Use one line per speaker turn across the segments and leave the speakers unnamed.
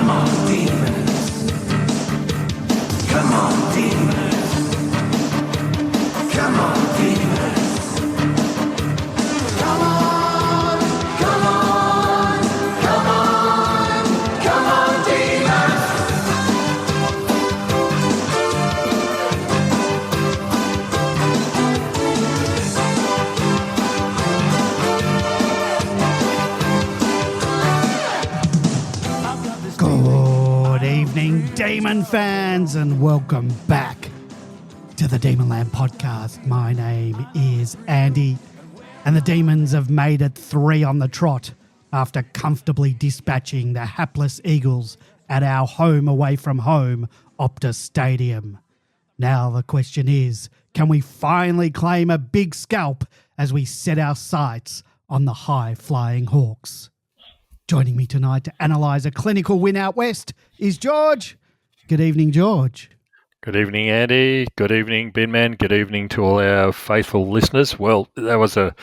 Come on, demons. Come on, demons. Come on, demons. Come on, come on, come on, come on, demons.
Good evening, Demon fans, and welcome back to the Demonland podcast. My name is Andy, and the Demons have made it 3 on the trot after comfortably dispatching the hapless Eagles at our home away from home, Optus Stadium. Now the question is, can we finally claim a big scalp as we set our sights on the high-flying Hawks? Joining me tonight to analyse a clinical win out west is George. Good evening, George.
Good evening, Andy. Good evening, Binman. Good evening to all our faithful listeners. Well, that was a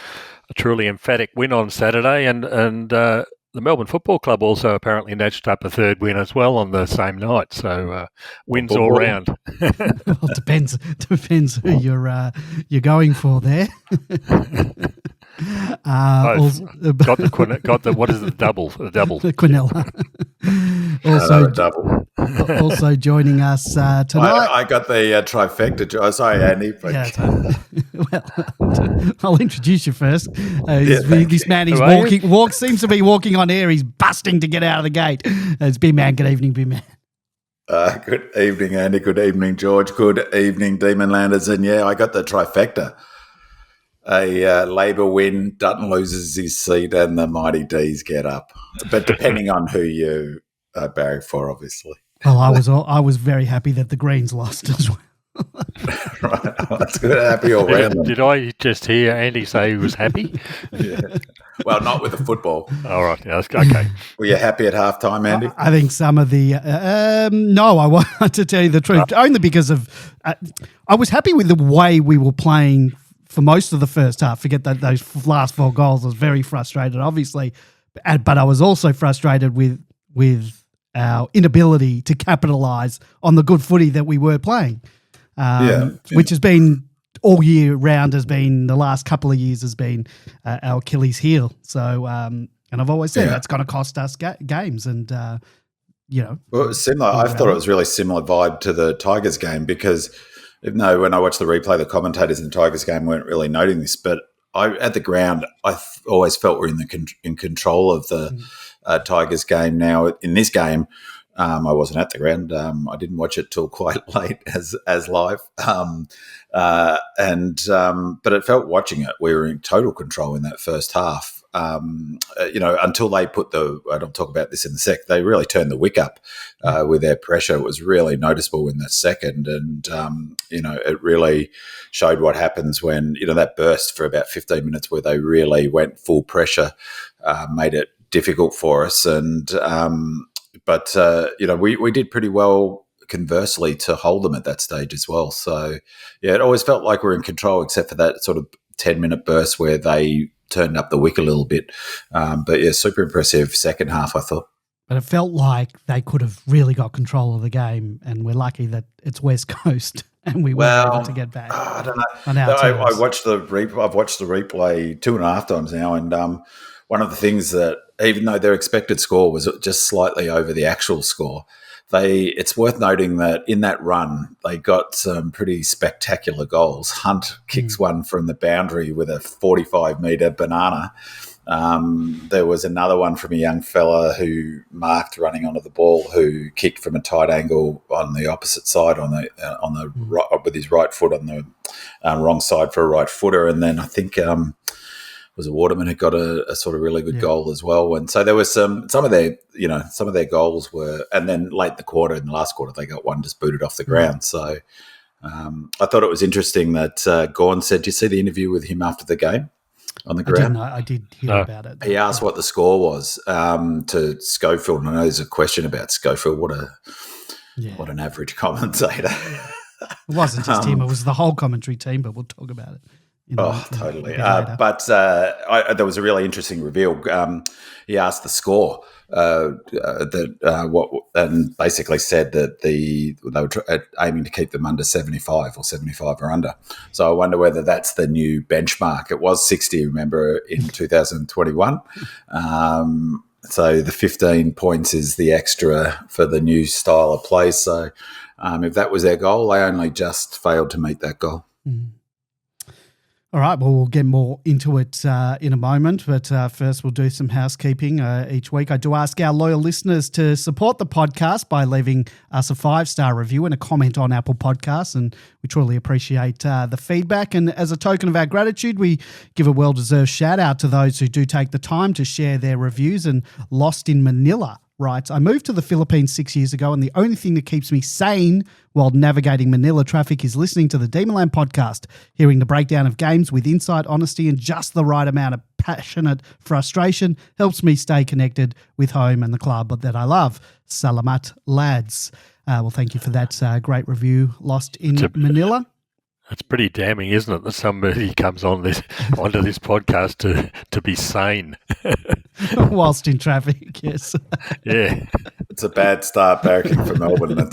truly emphatic win on Saturday, and the Melbourne Football Club also apparently notched up a third win as well on the same night. So wins all round.
Well, it depends who you're going for there.
Got the what is it, the double?
The Quinella. Also joining us tonight.
I got the trifecta. Sorry, Andy.
Well, I'll introduce you first. This man is seems to be walking on air. He's busting to get out of the gate. It's B-Man. Good evening, B-Man.
Good evening, Andy. Good evening, George. Good evening, Demonlanders. And yeah, I got the trifecta. A Labor win, Dutton loses his seat, and the mighty D's get up. But depending on who you are barring for, obviously.
Well, I was very happy that the Greens lost as well.
Right, that's good. Happy all round.
Did I just hear Andy say he was happy?
Yeah. Well, not with the football.
All right. Yeah, okay.
Were you happy at halftime, Andy?
I think some of the no, I want to tell you the truth, only because of I was happy with the way we were playing for most of the first half. Forget those last 4 goals. I was very frustrated, obviously, but I was also frustrated with our inability to capitalise on the good footy that we were playing, which has been all year round. Has been the last couple of years has been our Achilles heel. So, and I've always said that's going to cost us games, and well,
it was similar. I thought it was really similar vibe to the Tigers game because. Even though when I watched the replay, the commentators in the Tigers game weren't really noting this, but at the ground, I always felt we're in control of the Tigers game. Now, in this game, I wasn't at the ground. I didn't watch it till quite late as live, but it felt watching it, we were in total control in that first half. Until they put and I'll talk about this in a sec, they really turned the wick up with their pressure. It was really noticeable in that second. And, it really showed what happens when, that burst for about 15 minutes where they really went full pressure, made it difficult for us. And, we did pretty well conversely to hold them at that stage as well. So, yeah, it always felt like we're in control except for that sort of 10-minute burst where they turned up the wick a little bit. But yeah, super impressive second half, I thought.
But it felt like they could have really got control of the game, and we're lucky that it's West Coast and we were able to get back.
I don't know. I've watched the replay 2.5 times now, and one of the things that, even though their expected score was just slightly over the actual score, it's worth noting that in that run, they got some pretty spectacular goals. Hunt kicks one from the boundary with a 45-metre banana. There was another one from a young fella who marked running onto the ball, who kicked from a tight angle on the opposite side on the right, with his right foot on the wrong side for a right footer. And then I think was a Waterman who got a sort of really good goal as well. And so there was some of their goals were, and then late in the last quarter, they got one just booted off the ground. So I thought it was interesting that Gawn said, "Do you see the interview with him after the game on the ground?"
I did hear about it.
He asked what the score was to Schofield. And I know there's a question about Schofield. What an average commentator.
It wasn't just him; it was the whole commentary team. But we'll talk about it.
Totally. But there was a really interesting reveal. He asked the score and basically said that they were aiming to keep them under 75 or 75 or under. So I wonder whether that's the new benchmark. It was 60, remember, in 2021. So the 15 points is the extra for the new style of play. So if that was their goal, they only just failed to meet that goal.
Mm. All right, well, we'll get more into it in a moment, but first we'll do some housekeeping each week. I do ask our loyal listeners to support the podcast by leaving us a 5-star review and a comment on Apple Podcasts, and we truly appreciate the feedback. And as a token of our gratitude, we give a well-deserved shout-out to those who do take the time to share their reviews. And Lost in Manila writes, I moved to the Philippines 6 years ago, and the only thing that keeps me sane while navigating Manila traffic is listening to the Demonland podcast, hearing the breakdown of games with insight, honesty, and just the right amount of passionate frustration helps me stay connected with home and the club that I love. Salamat, lads. Well, thank you for that great review, Lost in Manila.
It's pretty damning, isn't it, that somebody comes onto this podcast to be sane.
Whilst in traffic, yes.
Yeah.
It's a bad start barracking for Melbourne.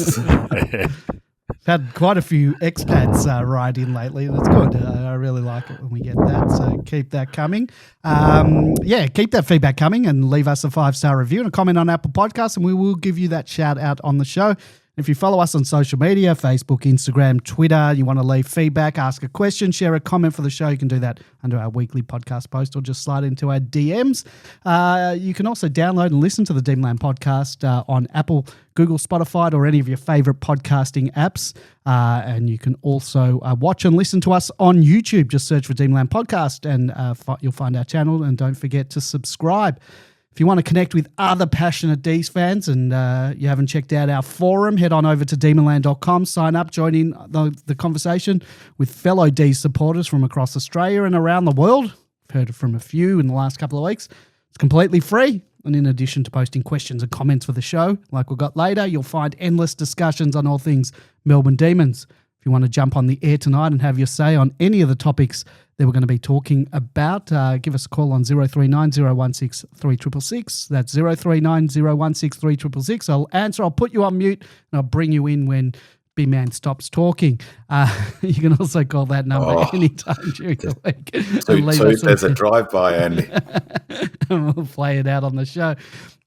Had quite a few expats write in lately. That's good. I really like it when we get that. So keep that coming. Keep that feedback coming and leave us a 5-star review and a comment on Apple Podcasts, and we will give you that shout out on the show. If you follow us on social media, Facebook, Instagram, Twitter, you want to leave feedback, ask a question, share a comment for the show, you can do that under our weekly podcast post or just slide into our DMs. You can also download and listen to the Demonland podcast on Apple, Google, Spotify, or any of your favorite podcasting apps. And you can also watch and listen to us on YouTube. Just search for Demonland Podcast and you'll find our channel. And don't forget to subscribe. If you want to connect with other passionate D's fans and you haven't checked out our forum, head on over to demonland.com, sign up, join in the conversation with fellow D's supporters from across Australia and around the world. I've heard from a few in the last couple of weeks. It's completely free. And in addition to posting questions and comments for the show, like we've got later, you'll find endless discussions on all things Melbourne Demons. If you want to jump on the air tonight and have your say on any of the topics that we're going to be talking about, give us a call on 039 016 3666. That's 039 016 3666. I'll answer, I'll put you on mute, and I'll bring you in when B-Man stops talking. You can also call that number anytime during the week.
There's a drive-by, Andy.
And we'll play it out on the show.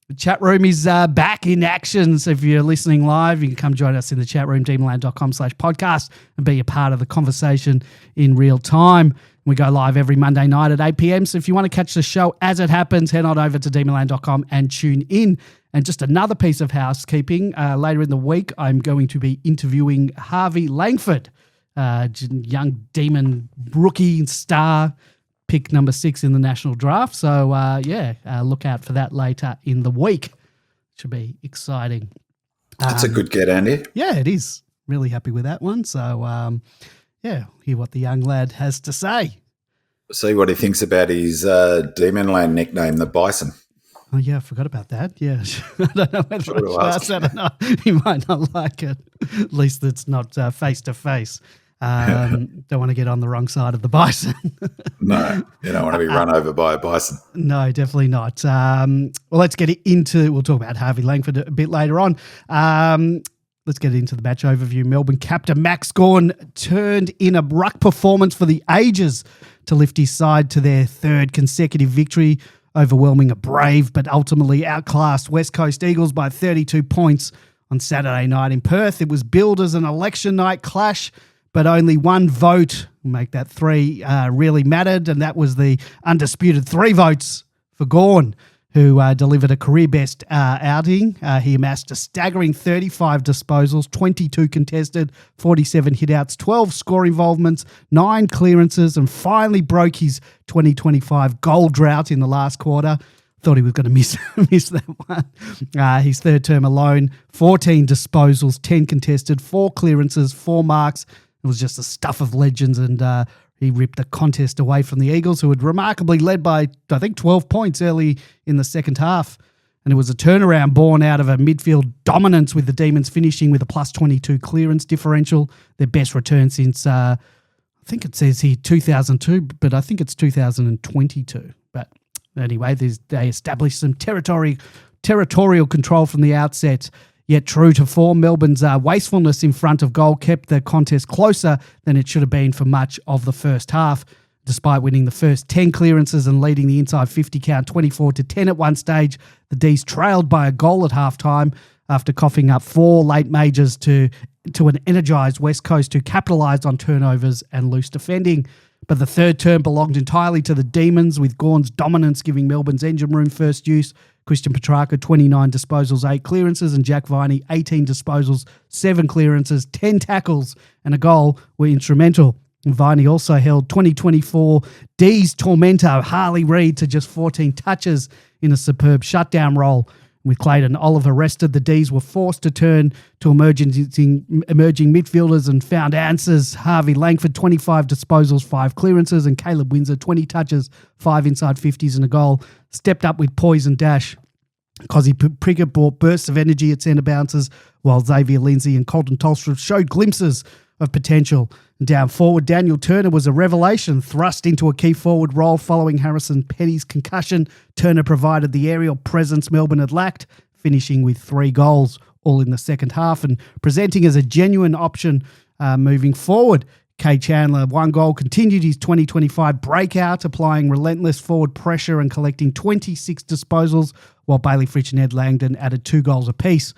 The chat room is back in action. So if you're listening live, you can come join us in the chat room, demonland.com/podcast, and be a part of the conversation in real time. We go live every Monday night at 8 p.m. So if you want to catch the show as it happens, head on over to demonland.com and tune in. And just another piece of housekeeping, later in the week, I'm going to be interviewing 𝗍𝗲𝗯𝘀𝗁, young Demon rookie star, pick number 6 in the national draft. So, look out for that later in the week. Should be exciting.
That's a good get, Andy.
Yeah, it is. Really happy with that one. So, hear what the young lad has to say.
See what he thinks about his Demonland nickname, the Bison.
Oh, yeah, I forgot about that. Yeah, I don't know whether I should ask that or not. He might not like it. At least it's not face-to-face. Don't want to get on the wrong side of the bison.
No, you don't want to be run over by a bison.
No, definitely not. Well, let's get into, we'll talk about 𝗍𝗲𝗯𝘀𝗁 a bit later on. Let's get into the match overview. Melbourne captain Max Gawn turned in a ruck performance for the ages to lift his side to their 3rd consecutive victory, overwhelming a brave but ultimately outclassed West Coast Eagles by 32 points on Saturday night in Perth. It was billed as an election night clash, but only one vote, we'll make that 3, really mattered, and that was the undisputed 3 votes for Gawn, who delivered a career-best outing. He amassed a staggering 35 disposals, 22 contested, 47 hitouts, 12 score involvements, 9 clearances, and finally broke his 2025 goal drought in the last quarter. Thought he was going to miss that one. His 3rd term alone, 14 disposals, 10 contested, 4 clearances, 4 marks. It was just the stuff of legends, and he ripped the contest away from the Eagles, who had remarkably led by, I think, 12 points early in the second half. And it was a turnaround born out of a midfield dominance, with the Demons finishing with a +22 clearance differential, their best return since, I I think it says here 2002, but I think it's 2022. But anyway, they established some territorial control from the outset. Yet true to form, Melbourne's wastefulness in front of goal kept the contest closer than it should have been for much of the first half. Despite winning the first 10 clearances and leading the inside 50 count 24-10 at one stage, the D's trailed by a goal at halftime after coughing up 4 late majors to an energised West Coast who capitalised on turnovers and loose defending. But the third term belonged entirely to the Demons, with Gawn's dominance giving Melbourne's engine room first use. Christian Petrarca, 29 disposals, 8 clearances, and Jack Viney, 18 disposals, 7 clearances, 10 tackles, and a goal were instrumental. And Viney also held 2024 D's tormentor Harley Reid to just 14 touches in a superb shutdown role. With Clayton Oliver rested, the D's were forced to turn to emerging midfielders and found answers. Harvey Langford, 25 disposals, 5 clearances, and Caleb Windsor, 20 touches, 5 inside 50s and a goal, stepped up with poise and dash. Kozzy Priggett brought bursts of energy at centre bounces, while Xavier Lindsay and Colton Tolstrup showed glimpses of potential. Down forward, Daniel Turner was a revelation, thrust into a key forward role following Harrison Petty's concussion. Turner provided the aerial presence Melbourne had lacked, finishing with 3 goals, all in the second half, and presenting as a genuine option moving forward. Kay Chandler, 1 goal, continued his 2025 breakout, applying relentless forward pressure and collecting 26 disposals, while Bailey Fritsch and Ed Langdon added 2 goals apiece.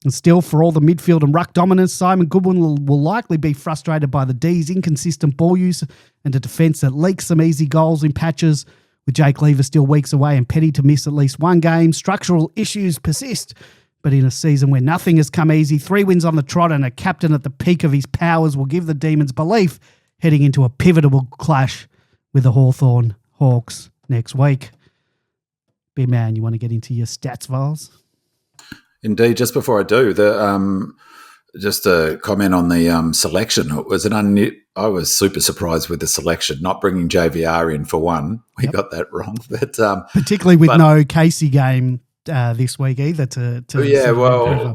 And still, for all the midfield and ruck dominance, Simon Goodwin will likely be frustrated by the D's inconsistent ball use and a defence that leaks some easy goals in patches. With Jake Lever still weeks away and Petty to miss at least 1 game, structural issues persist. But in a season where nothing has come easy, 3 wins on the trot and a captain at the peak of his powers will give the Demons belief heading into a pivotal clash with the Hawthorn Hawks next week. Big man, you want to get into your stats, Viles?
Indeed. Just before I do, just a comment on the selection. It was I was super surprised with the selection, not bringing JVR in for one. We got that wrong, but
particularly with no Casey game this week either.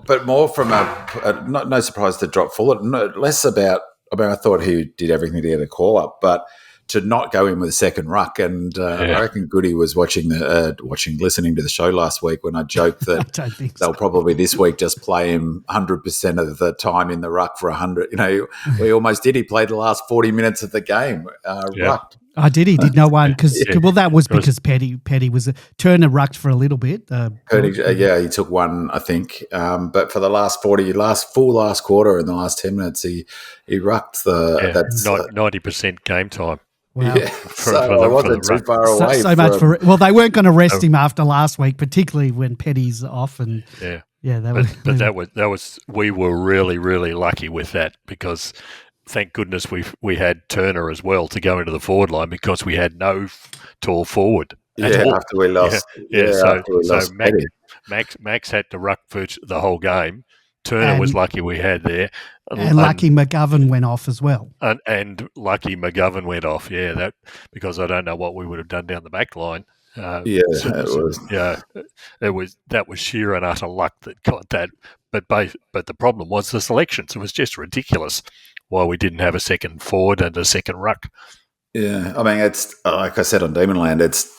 But more from no surprise to drop Fuller. Less about. I mean, I thought he did everything to get a call up, but to not go in with a second ruck. And I reckon Goody was listening to the show last week when I joked that they'll probably this week just play him 100% of the time in the ruck for 100. You know, we almost did. He played the last 40 minutes of the game rucked.
Oh, did he? Did no one? Because that was because Petty was Turner rucked for a little bit.
He took 1, I think. But for the last last quarter in the last 10 minutes, he rucked
90% game time.
Wow.
Yeah, I wasn't too far away.
So much for well, they weren't going to rest him after last week, particularly when Petty's off. And
we were really, really lucky with that because thank goodness we had Turner as well to go into the forward line because we had no tall forward.
After we lost.
So Max had to ruck for the whole game. Turner was lucky we had there.
And lucky McGovern went off as well.
And lucky McGovern went off, because I don't know what we would have done down the back line. That was sheer and utter luck that got that. But the problem was the selections. It was just ridiculous why we didn't have a second forward and a second ruck.
Yeah, I mean, it's like I said on Demonland, it's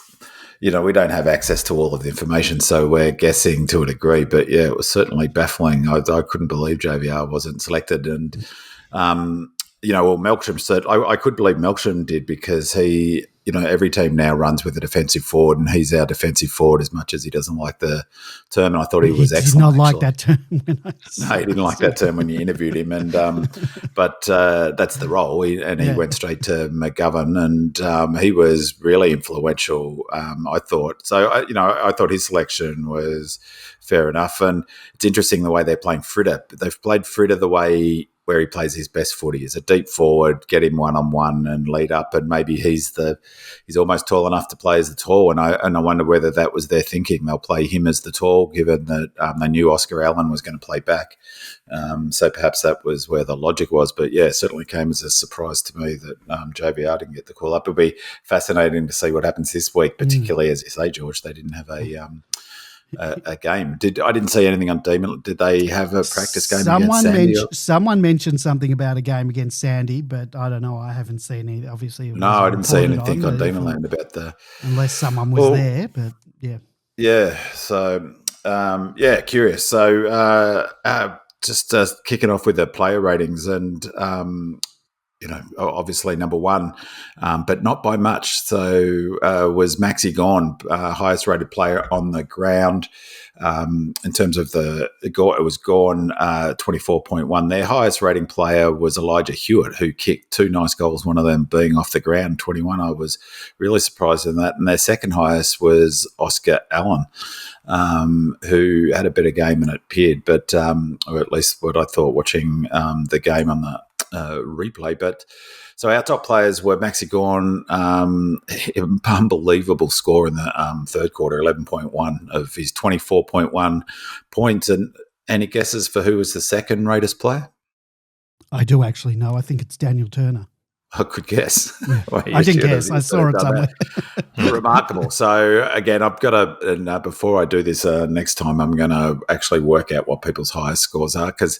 we don't have access to all of the information, so we're guessing to a degree. But yeah, it was certainly baffling. I couldn't believe JVR wasn't selected, and Melksham said I could believe Melksham did because he, every team now runs with a defensive forward, and he's our defensive forward as much as he doesn't like the term. And I thought he was excellent.
He did not like that term.
No, he didn't like that term when you interviewed him, and but that's the role. He went straight to McGovern, and he was really influential. I thought so. I thought his selection was fair enough, and it's interesting the way they're playing Fritter. They've played Fritter the way where he plays his best footy is a deep forward, get him one-on-one and lead up, and maybe he's almost tall enough to play as the tall, and I wonder whether that was their thinking. They'll play him as the tall, given that they knew Oscar Allen was going to play back. So perhaps that was where the logic was, but yeah, it certainly came as a surprise to me that JVR didn't get the call up. It'll be fascinating to see what happens this week, particularly as you say, George, they didn't have a a game. I didn't see anything on Demon. Did they have a practice game against Sandy?
Someone mentioned something about a game against Sandy, but I don't know. I haven't seen any. Obviously,
No, I didn't see anything on Demonland about that.
Unless someone was there, but yeah.
Yeah. So, curious. So, just kicking off with the player ratings and, obviously number one, but not by much. So was Max Gawn, highest rated player on the ground. In terms of it was Gawn, 24.1. Their highest rating player was 𝗟𝗟𝗀𝗁𝗀𝗁, who kicked 2 nice goals, one of them being off the ground, 21. I was really surprised in that. And their second highest was 𝗟𝗟𝗀𝗁𝗀𝗁, who had a better game than it appeared, but or at least what I thought watching the game on the replay. But so our top players were Max Gawn, unbelievable score in the third quarter, 11.1 of his 24.1 points. And any guesses for who was the second rated player?
I do actually know. I think it's Daniel Turner.
I could guess.
Yeah. Well, I didn't guess. I saw it somewhere.
Remarkable. So again, I've got to, and before I do this next time, I'm going to actually work out what people's highest scores are, because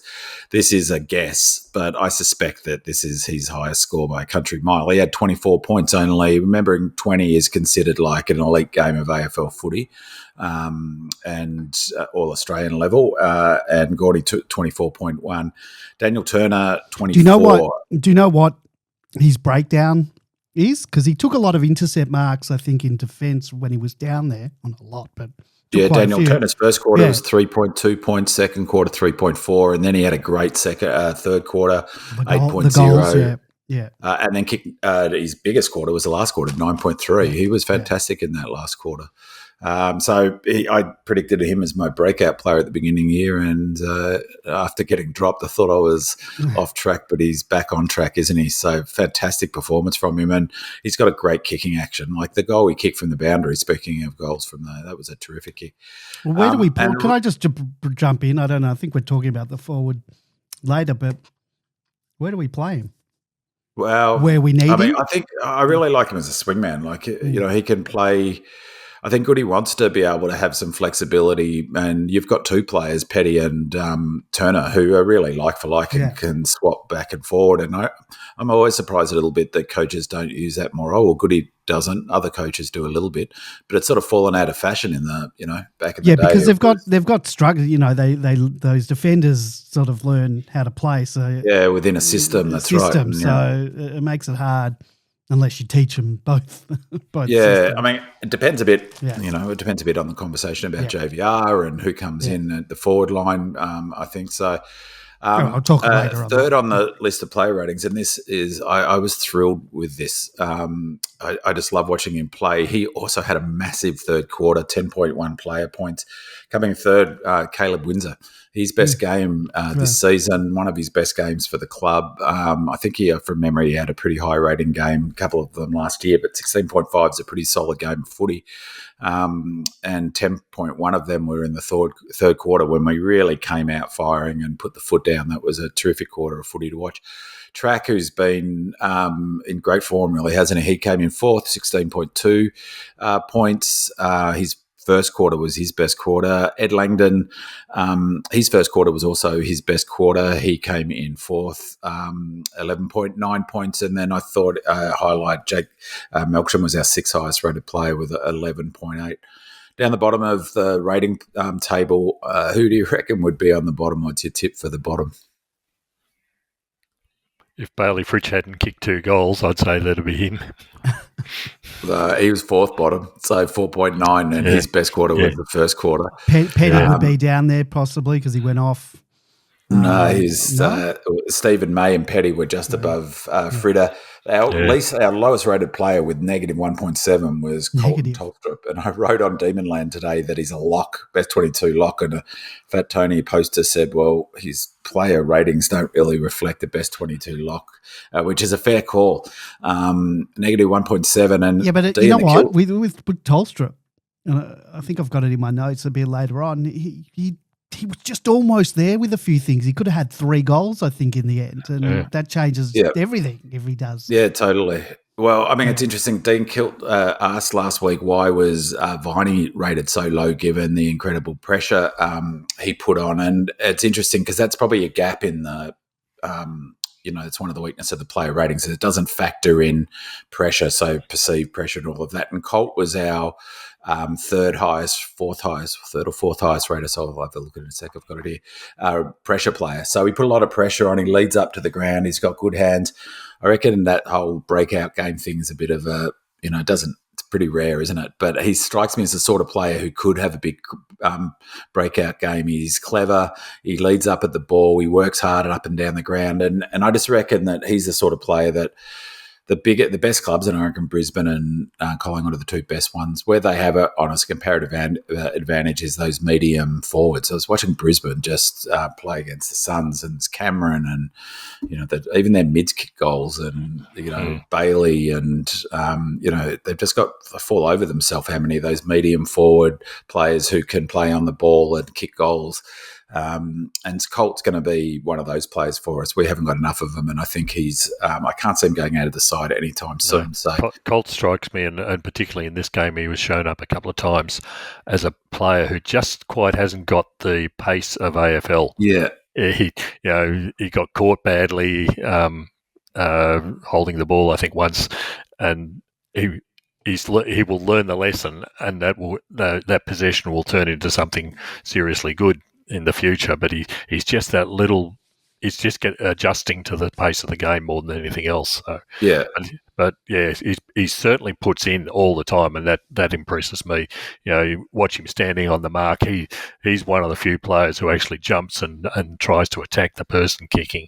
this is a guess, but I suspect that this is his highest score by a country mile. He had 24 points only. Remembering 20 is considered like an elite game of AFL footy and all Australian level. And Gordy took 24.1. Daniel Turner, 24.
Do you know what his breakdown is? Because he took a lot of intercept marks, I think, in defence when he was down there. Well, not a lot, but
Daniel Turner's first quarter was 3.2 points, second quarter 3.4, and then he had a great third quarter, 8.0. And then kicked, his biggest quarter was the last quarter, 9.3. He was fantastic in that last quarter. I predicted him as my breakout player at the beginning of the year, and after getting dropped, I thought I was off track, but he's back on track, isn't he? So fantastic performance from him, and he's got a great kicking action. Like the goal he kicked from the boundary, speaking of goals from there, that was a terrific kick.
Well, where do we put? Can I just jump in? I don't know. I think we're talking about the forward later, but where do we play him?
Well,
where we need him?
I think I really like him as a swingman. Like, he can play. I think Goody wants to be able to have some flexibility, and you've got two players, Petty and Turner, who are really like for like and can swap back and forward. And I'm always surprised a little bit that coaches don't use that more. Well, Goody doesn't. Other coaches do a little bit, but it's sort of fallen out of fashion in the back in the day.
Yeah, because they've got struggles. They those defenders sort of learn how to play. So
within a system, that's right.
So it makes it hard. Unless you teach them both.
Systems. I mean, it depends a bit. It depends a bit on the conversation about JVR and who comes in at the forward line. I think so.
I'll talk later on.
Third on the list of player ratings, and this is I was thrilled with this. I just love watching him play. He also had a massive third quarter, 10.1 player points. Coming third, 𝗟𝗶𝘀𝗁𝗁𝗀𝗁. His best game this season, one of his best games for the club. I think from memory, he had a pretty high rating game, a couple of them last year, but 16.5 is a pretty solid game of footy. And 10.1 of them were in the third quarter when we really came out firing and put the foot down. That was a terrific quarter of footy to watch. Track, who's been in great form, really, hasn't he? He came in fourth, 16.2 points. His first quarter was his best quarter. Ed Langdon, his first quarter was also his best quarter. He came in fourth, 11.9 points. And then I thought highlight Jake Melksham was our sixth highest rated player with 11.8. Down the bottom of the rating table, who do you reckon would be on the bottom? What's your tip for the bottom?
If Bailey Fritsch hadn't kicked 2 goals, I'd say that'd be him.
He was fourth bottom, so 4.9, and his best quarter was the first quarter.
Petty would be down there possibly because he went off.
No, Stephen May and Petty were just above Frida. Our lowest rated player with negative 1.7 was Colton Tolstrup. And I wrote on Demonland today that he's a lock, best 22 lock. And Fat Tony poster said, well, his player ratings don't really reflect the best 22 lock, which is a fair call. Negative 1.7. And
but you know what? With Tolstrup, I think I've got it in my notes a bit later on, he was just almost there with a few things. He could have had 3 goals, I think, in the end. And that changes everything if he does.
Yeah, totally. Well, I mean, it's interesting. Dean Kilt asked last week why was 𝗦cie rated so low given the incredible pressure he put on, and it's interesting because that's probably a gap in the. It's one of the weaknesses of the player ratings is it doesn't factor in pressure, so perceived pressure and all of that. And Colt was our third or fourth highest rated. So I'll have to look at it in a sec. I've got it here. Pressure player. So he put a lot of pressure on. He leads up to the ground. He's got good hands. I reckon that whole breakout game thing is a bit of a, it's pretty rare, isn't it? But he strikes me as the sort of player who could have a big breakout game. He's clever. He leads up at the ball. He works hard and up and down the ground. And I just reckon that he's the sort of player that the best clubs in Oregon, Brisbane and Collingwood are the two best ones. Where they have a honest comparative advantage is those medium forwards. I was watching Brisbane just play against the Suns, and it's Cameron and even their mids kick goals, and Bailey, and they've just got they fall over themselves. How many of those medium forward players who can play on the ball and kick goals? And Colt's going to be one of those players for us. We haven't got enough of them, and I think he's. I can't see him going out of the side anytime soon. So
Colt strikes me, and particularly in this game, he was shown up a couple of times as a player who just quite hasn't got the pace of AFL.
Yeah,
he got caught badly holding the ball, I think, once, and he will learn the lesson, and that possession will turn into something seriously good in the future. But he's just that little. He's just adjusting to the pace of the game more than anything else. So,
yeah.
But he certainly puts in all the time, and that impresses me. You watch him standing on the mark. He's one of the few players who actually jumps and tries to attack the person kicking.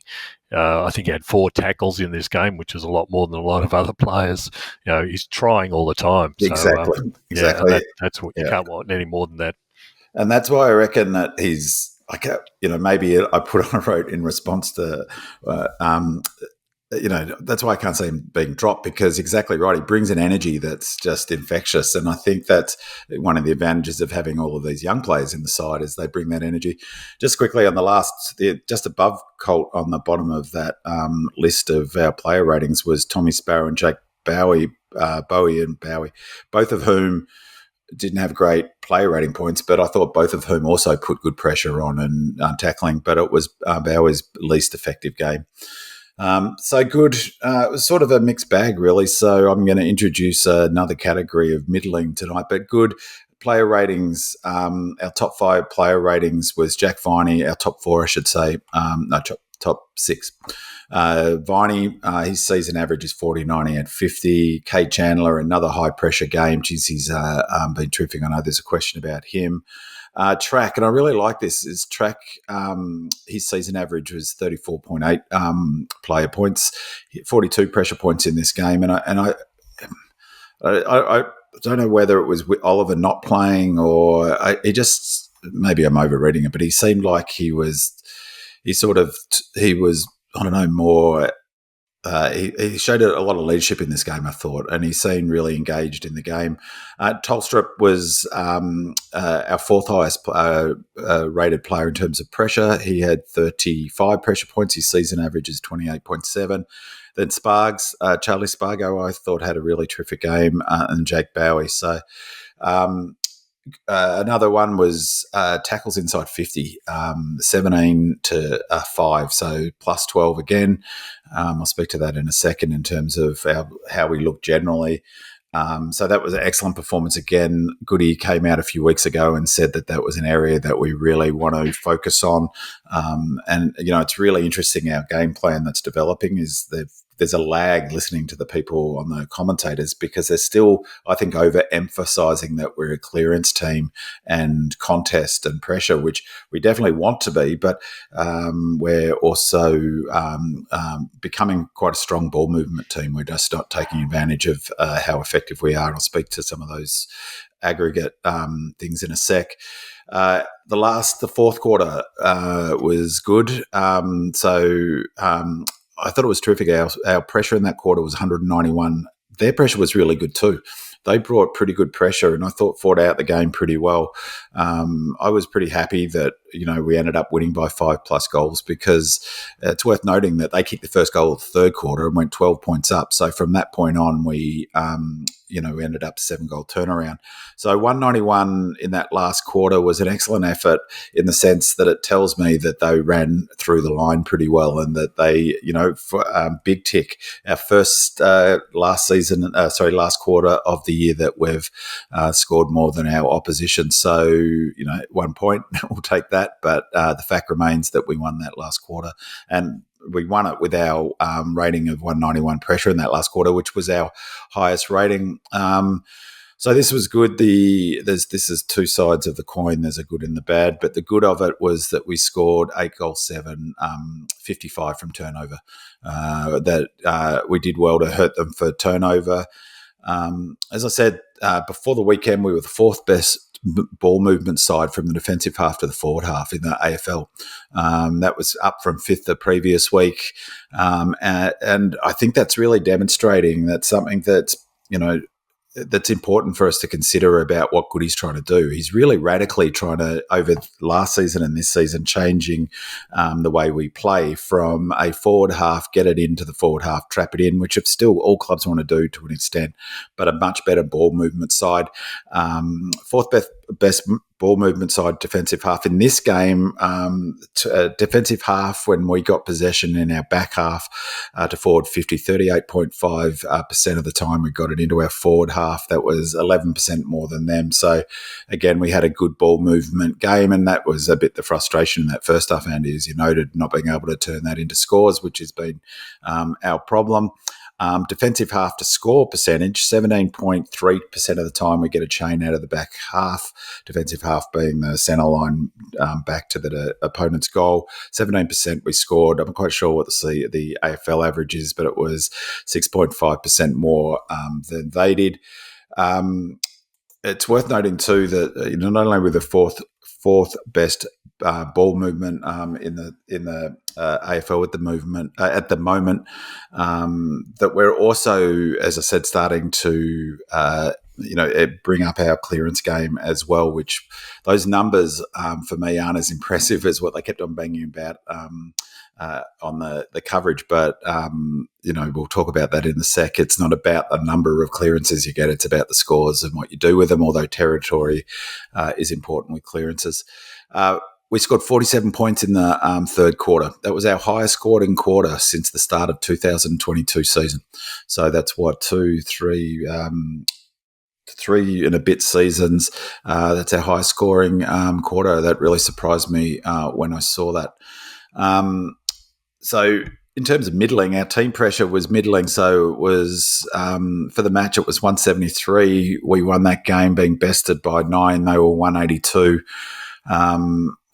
I think he had 4 tackles in this game, which is a lot more than a lot of other players. He's trying all the time.
Exactly.
So,
exactly.
That's what you can't want any more than that.
And that's why I reckon that he's like, maybe I wrote in response to, that's why I can't see him being dropped, because exactly right. He brings an energy that's just infectious. And I think that's one of the advantages of having all of these young players in the side is they bring that energy. Just quickly on just above Colt on the bottom of that list of our player ratings was Tommy Sparrow and Jake Bowie, both of whom didn't have great player rating points, but I thought both of whom also put good pressure on and tackling, but it was Bowie's least effective game. So good. It was sort of a mixed bag, really. So I'm going to introduce another category of middling tonight, but good player ratings. Our top 5 player ratings was Jack 𝗦cie, our top 4, I should say. Top 6. 𝗦cie, his season average is 40, 90 and 50. Kate Chandler, another high-pressure game. He's been terrific. I know there's a question about him. Track, and I really like this, is Track, his season average was 34.8 player points, 42 pressure points in this game. And I don't know whether it was Oliver not playing or he just, maybe I'm overreading it, but he seemed like he was, I don't know, more. He showed a lot of leadership in this game, I thought, and he seemed really engaged in the game. Tolstrup was our 4th highest rated player in terms of pressure. He had 35 pressure points. His season average is 28.7. Then Spargs, Charlie Spargo, I thought had a really terrific game, and Jake Bowie. So another one was tackles inside 50, 17 to 5, so plus 12 again. I'll speak to that in a second in terms of how we look generally. So that was an excellent performance again. Goody came out a few weeks ago and said that was an area that we really want to focus on. And, it's really interesting, our game plan that's developing is there's a lag listening to the people on the commentators because they're still, I think, overemphasizing that we're a clearance team and contest and pressure, which we definitely want to be, but we're also becoming quite a strong ball movement team. We're just not taking advantage of how effective we are. And I'll speak to some of those aggregate things in a sec. The fourth quarter was good. I thought it was terrific. Our pressure in that quarter was 191. Their pressure was really good too. they brought pretty good pressure, and I thought fought out the game pretty well. I was pretty happy that we ended up winning by 5+ goals, because it's worth noting that they kicked the first goal of the third quarter and went 12 points up. So from that point on, we ended up 7-goal turnaround. So 191 in that last quarter was an excellent effort, in the sense that it tells me that they ran through the line pretty well, and that they, for big tick, our first last quarter of the year that we've scored more than our opposition. So, 1 point, we'll take that. But the fact remains that we won that last quarter, and we won it with our rating of 191 pressure in that last quarter, which was our highest rating. So this was good. This is two sides of the coin. There's a good and the bad, but the good of it was that we scored 8 goals, 7, 55 from turnover. We did well to hurt them for turnover. As I said, before the weekend, we were the 4th best ball movement side from the defensive half to the forward half in the AFL. That was up from 5th the previous week. And I think that's really demonstrating that something that's, that's important for us to consider about what Goody's trying to do. He's really radically trying to, over last season and this season, changing the way we play from a forward half, get it into the forward half, trap it in, which still all clubs want to do to an extent, but a much better ball movement side. 4th best ball movement side, defensive half. In this game, defensive half, when we got possession in our back half to forward 50, 38.5% of the time we got it into our forward half. That was 11% more than them. So, again, we had a good ball movement game, and that was a bit the frustration in that first half, Andy, as you noted, not being able to turn that into scores, which has been our problem. Defensive half to score percentage, 17.3% of the time we get a chain out of the back half, defensive half being the centre line back to the opponent's goal. 17% we scored. I'm quite sure what the AFL average is, but it was 6.5% more than they did. It's worth noting too that not only were the fourth best ball movement in the AFL at the moment, that we're also, as I said, starting to bring up our clearance game as well, which those numbers for me aren't as impressive as what they kept on banging about on the coverage. But we'll talk about that in a sec. It's not about the number of clearances you get, it's about the scores and what you do with them, although territory is important with clearances. We scored 47 points in the third quarter. That was our highest scoring quarter since the start of 2022 season. So that's three and a bit seasons. That's our highest scoring quarter. That really surprised me when I saw that. So in terms of middling, our team pressure was middling. So it was, for the match, it was 173. We won that game being bested by 9. They were 182.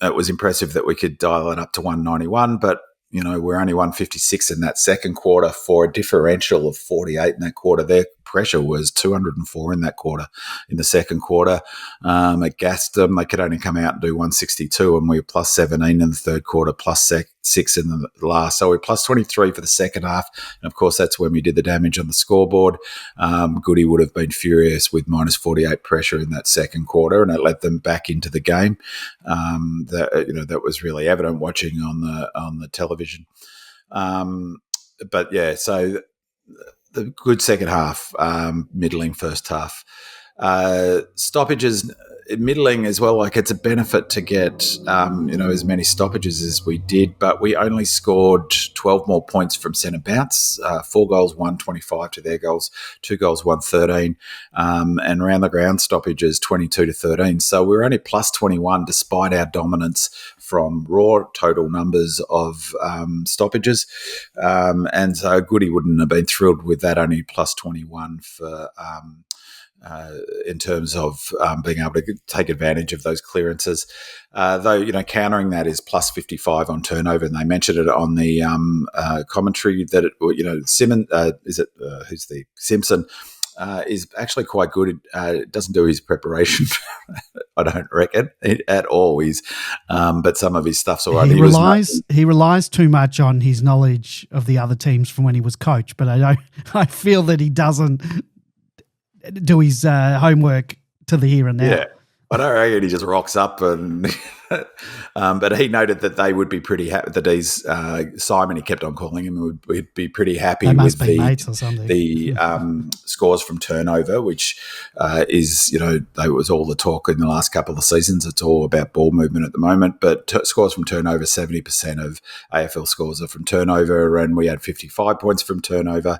It was impressive that we could dial it up to 191, but we're only 156 in that second quarter for a differential of 48 in that quarter. Their pressure was 204 in that quarter. In the second quarter, it gassed them. They could only come out and do 162, and we were plus 17 in the third quarter, plus 6 in the last. So we're plus 23 for the second half, and of course that's when we did the damage on the scoreboard. Goody would have been furious with minus 48 pressure in that second quarter, and it let them back into the game. That was really evident watching on the television. But yeah, so the good second half, middling first half. Stoppages, middling as well. Like, it's a benefit to get as many stoppages as we did, but we only scored 12 more points from centre bounce. 4 goals, 125 to their goals, 2 goals, 113, and around the ground stoppages 22 to 13. So we're only plus 21 despite our dominance from raw total numbers of stoppages, and so Goody wouldn't have been thrilled with that, only plus 21 for. In terms of being able to take advantage of those clearances. Though, countering that is plus 55 on turnover, and they mentioned it on the commentary that, Simpson is actually quite good. It doesn't do his preparation, I don't reckon, at all. But some of his stuff's all right.
He relies too much on his knowledge of the other teams from when he was coach, but I feel that he doesn't do his homework to the here and now.
Yeah. I don't reckon he just rocks up and but he noted that they would be pretty happy that he's Simon, he kept on calling him, would be pretty happy
They
with
must be mates or something.
the scores from turnover, which is, there was all the talk in the last couple of seasons. It's all about ball movement at the moment, but scores from turnover, 70% of AFL scores are from turnover, and we had 55 points from turnover,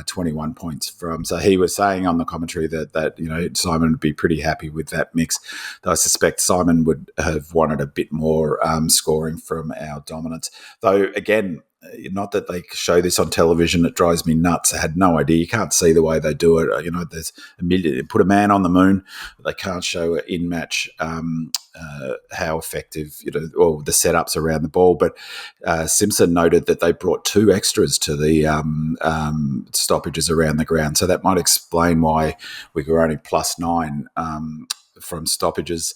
21 points from. So he was saying on the commentary that Simon would be pretty happy with that mix. Though I suspect Simon would have wanted a bit more scoring from our dominance. Though, again, not that they show this on television, it drives me nuts. I had no idea. You can't see the way they do it. There's a million. Put a man on the moon. They can't show it in match how effective, or the setups around the ball. But Simpson noted that they brought 2 extras to the stoppages around the ground. So that might explain why we were only +9 from stoppages.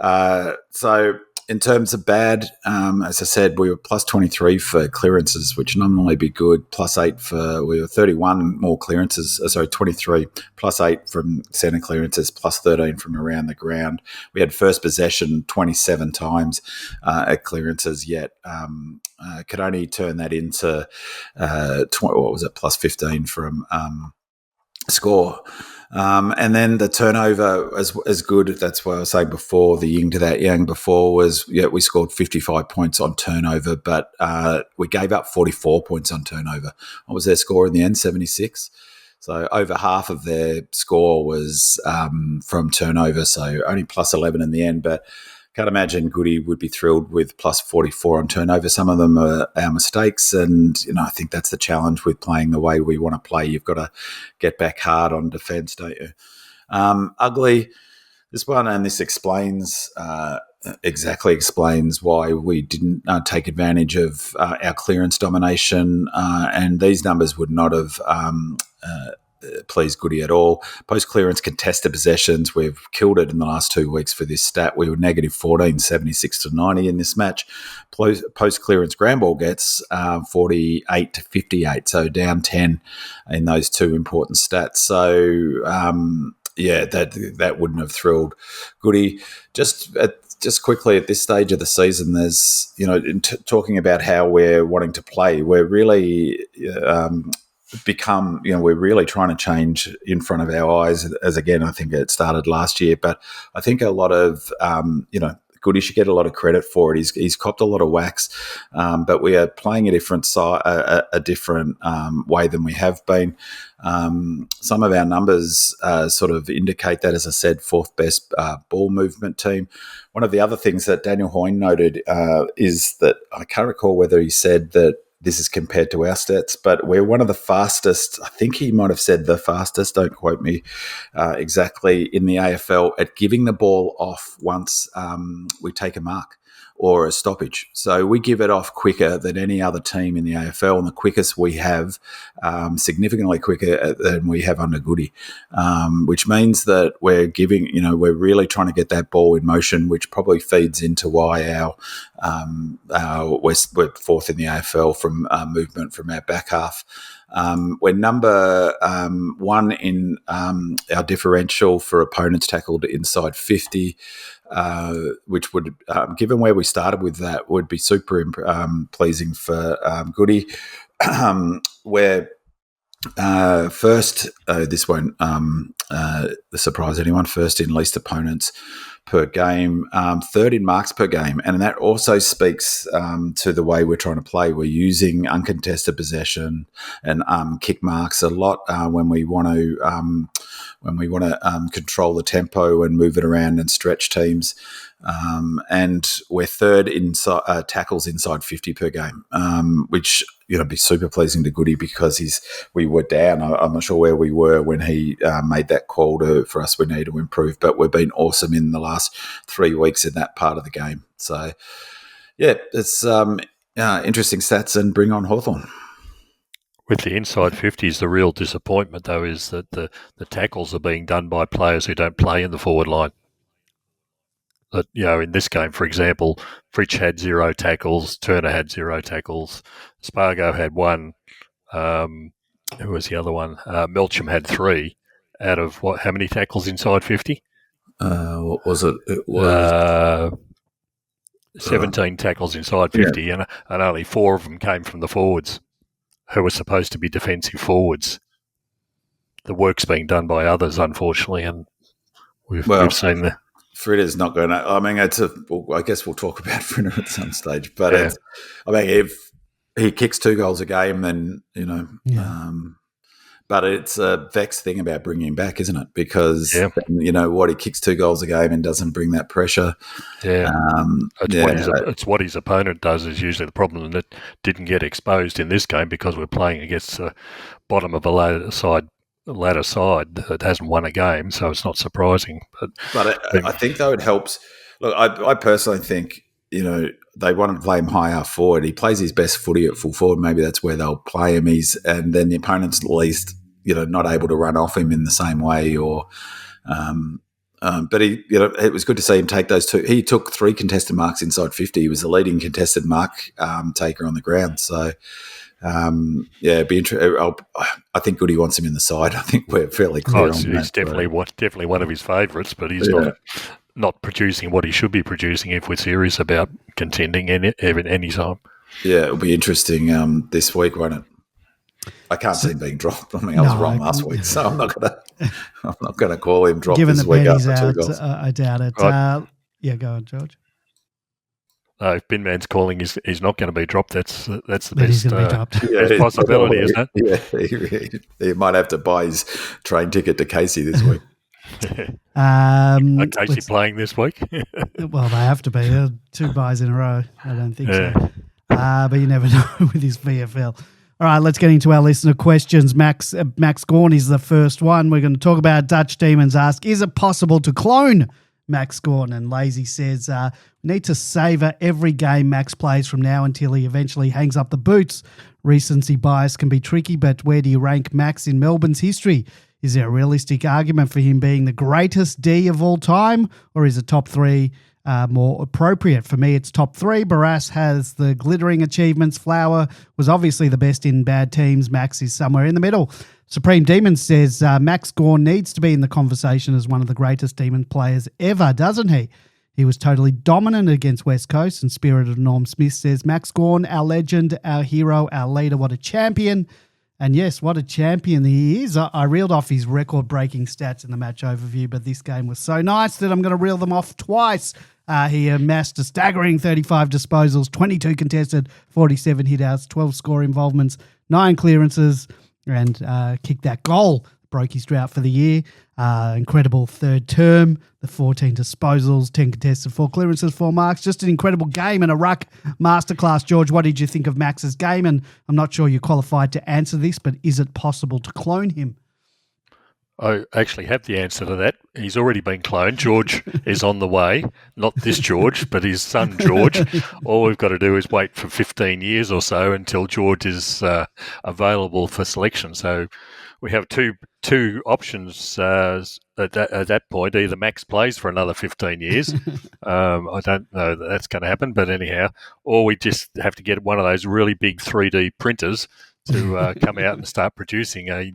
So in terms of bad, as I said, we were +23 for clearances, which normally be good. +8 we were 31 more clearances. 23 +8 from centre clearances, +13 from around the ground. We had first possession 27 times at clearances, yet could only turn that into +15 from score. And then the turnover as good. That's what I was saying before. The yin to that yang before was, we scored 55 points on turnover, but we gave up 44 points on turnover. What was their score in the end? 76. So over half of their score was from turnover. So only +11 in the end, but can't imagine Goody would be thrilled with +44 on turnover. Some of them are our mistakes, and I think that's the challenge with playing the way we want to play. You've got to get back hard on defence, don't you? Ugly, this one, and this explains why we didn't take advantage of our clearance domination, and these numbers would not have pleased Goody at all. Post-clearance contested possessions, we've killed it in the last 2 weeks for this stat. We were -14, 76-90 in this match. Post-clearance ground ball gets 48-58, so down 10 in those 2 important stats. So, that wouldn't have thrilled Goody. Just quickly at this stage of the season, there's, talking about how we're wanting to play, we're really we're really trying to change in front of our eyes, as again, I think it started last year, but I think a lot of, Goody should get a lot of credit for it. He's copped a lot of wax, but we are playing a different way than we have been. Some of our numbers sort of indicate that, as I said, 4th best ball movement team. One of the other things that Daniel Hoyne noted is that, I can't recall whether he said that this is compared to our stats, but we're one of the fastest. I think he might have said the fastest, don't quote me exactly, in the AFL at giving the ball off once we take a mark or a stoppage. So we give it off quicker than any other team in the AFL, and the quickest we have, significantly quicker than we have under Goody, which means that we're giving, we're really trying to get that ball in motion, which probably feeds into why we're 4th in the AFL from movement from our back half. We're number 1 in our differential for opponents tackled inside 50, which would, given where we started with that, would be super pleasing for Goody. We're first, this won't surprise anyone, first in least opponents per game, 3rd in marks per game, and that also speaks to the way we're trying to play. We're using uncontested possession and kick marks a lot when we want to control the tempo and move it around and stretch teams. And we're 3rd in tackles inside 50 per game, which be super pleasing to Goody because we were down. I'm not sure where we were when he made that call for us. We need to improve, but we've been awesome in the last 3 weeks in that part of the game. So, it's interesting stats, and bring on Hawthorn.
With the inside 50s, the real disappointment, though, is that the tackles are being done by players who don't play in the forward line. That, in this game, for example, Fritsch had 0 tackles, Turner had 0 tackles, Spargo had 1, who was the other one? Melcham had 3, out of how many tackles inside 50?
What was it? It was
17 tackles inside 50, and only 4 of them came from the forwards, who were supposed to be defensive forwards. The work's being done by others, unfortunately, and we've seen the.
Fritter's not going to. I mean, I guess we'll talk about Fritter at some stage, but if he kicks 2 goals a game, then but it's a vexed thing about bringing him back, isn't it? Because he kicks 2 goals a game and doesn't bring that pressure.
Yeah, it's what his opponent does is usually the problem, and it didn't get exposed in this game because we're playing against the bottom of a ladder side that hasn't won a game, so it's not surprising. But
I think though it helps. Look, I personally think they want to play him high half forward. He plays his best footy at full forward. Maybe that's where they'll play him. And then the opponent's at least not able to run off him in the same way. Or, but he it was good to see him take those 2. He took 3 contested marks inside 50. He was the leading contested mark taker on the ground. So. It'd be interesting. I think Goody wants him in the side. I think we're fairly clear on that.
He's definitely one of his favourites, but he's not producing what he should be producing if we're serious about contending any time.
Yeah, it'll be interesting this week, won't it? I can't see him being dropped. I mean, I was wrong last week, so I'm not gonna call him dropped this week after 2 goals.
I doubt it.
Right.
Go on, George.
If Binman's calling, he's not going to be dropped. That's the best,
best
possibility, isn't it?
Yeah, he might have to buy his train ticket to casey this week.
Casey playing this week?
Well, they have to be 2 buys in a row. I don't think so. But you never know with his VFL. All right, let's get into our listener questions. Max Gawn is the first one. We're going to talk about Dutch Demons ask, is it possible to clone Max Gawn? And Lazy says, we need to savour every game Max plays from now until he eventually hangs up the boots. Recency bias can be tricky, but where do you rank Max in Melbourne's history? Is there a realistic argument for him being the greatest D of all time, or is it top 3 more appropriate? For me, it's top 3. Barras has the glittering achievements. Flower was obviously the best in bad teams. Max is somewhere in the middle. Supreme Demon says Max Gawn needs to be in the conversation as one of the greatest Demon players ever, doesn't he? He was totally dominant against West Coast, and Spirited Norm Smith says, Max Gawn, our legend, our hero, our leader, what a champion. And yes, what a champion he is. I reeled off his record-breaking stats in the match overview, but this game was so nice that I'm going to reel them off twice. He amassed a staggering 35 disposals, 22 contested, 47 hit-outs, 12 score involvements, 9 clearances, and kicked that goal. Broke his drought for the year. Incredible third term, the 14 disposals, 10 contested, 4 clearances, 4 marks. Just an incredible game and a ruck masterclass. George, what did you think of Max's game? And I'm not sure you're qualified to answer this, but is it possible to clone him?
I actually have the answer to that. He's already been cloned. George is on the way. Not this George, but his son George. All we've got to do is wait for 15 years or so until George is available for selection. So we have two options at that point. Either Max plays for another 15 years. I don't know that that's going to happen, but anyhow, or we just have to get one of those really big 3D printers to come out and start producing a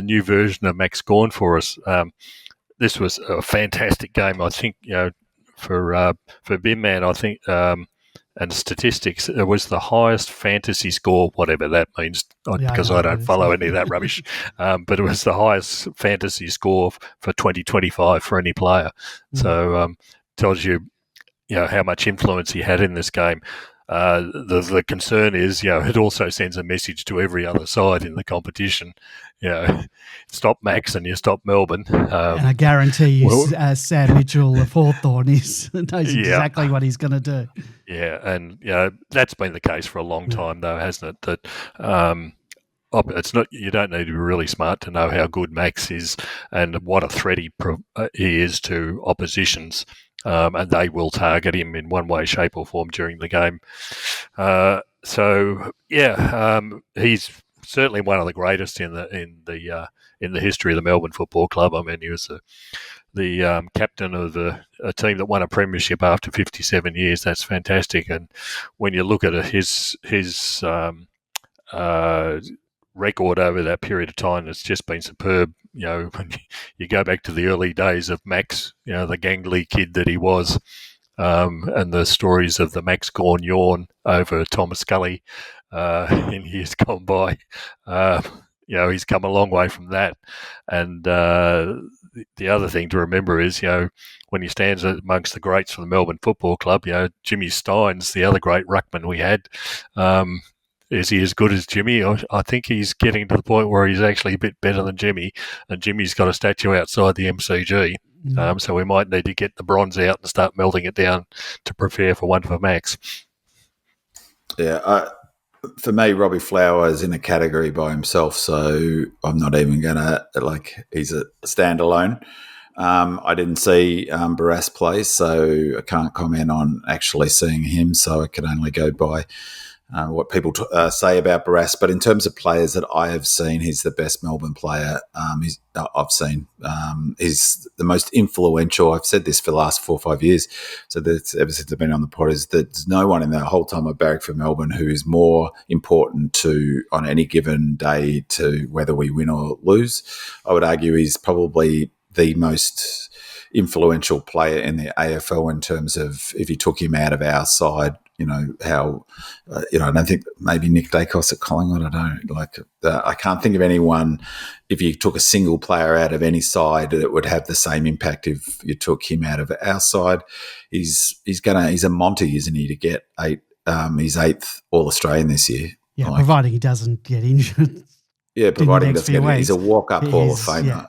new version of Max Gawn for us. This was a fantastic game. I think for Binman, I think and statistics, it was the highest fantasy score, whatever that means, because I don't follow any of that rubbish. But it was the highest fantasy score for 2025 for any player. So tells you, how much influence he had in this game. The concern is, it also sends a message to every other side in the competition. Stop Max and you stop Melbourne.
And I guarantee you, Sam Mitchell of Hawthorn knows exactly what he's going to do.
Yeah, and that's been the case for a long time, though, hasn't it? That it's not. You don't need to be really smart to know how good Max is and what a threat he is to oppositions. And they will target him in one way, shape, or form during the game. He's certainly one of the greatest in the history of the Melbourne Football Club. I mean, he was the captain of a team that won a premiership after 57 years. That's fantastic. And when you look at his record over that period of time has just been superb. When you go back to the early days of Max, the gangly kid that he was, and the stories of the Max Gawn yawn over 𝗟𝗶𝘀𝘁𝗲 in years gone by. He's come a long way from that. And the other thing to remember is, when he stands amongst the greats for the Melbourne Football Club, Jimmy Stein's the other great ruckman we had. Is he as good as Jimmy? I think he's getting to the point where he's actually a bit better than Jimmy, and Jimmy's got a statue outside the MCG. So we might need to get the bronze out and start melting it down to prepare for one for Max.
Yeah, for me, Robbie Flower is in a category by himself, so I'm not even going to, he's a standalone. I didn't see 𝗟𝗏𝘀𝘁𝗁 play, so I can't comment on actually seeing him, so I can only go by what people say about 𝗟𝗏𝘀𝘁. But in terms of players that I have seen, he's the best Melbourne player I've seen. He's the most influential. I've said this for the last 4 or 5 years, so that's ever since I've been on the pod, is that there's no one in the whole time I barrack for Melbourne who is more important on any given day to whether we win or lose. I would argue he's probably the most influential player in the AFL in terms of, if you took him out of our side, how, I don't think maybe Nick Dacos at Collingwood, I don't I can't think of anyone, if you took a single player out of any side, that would have the same impact if you took him out of our side. He's a Monty, isn't he, to get his 8th All-Australian this year.
Yeah, providing he doesn't get injured.
Yeah, providing he doesn't get injured. He's a walk-up Hall of Famer.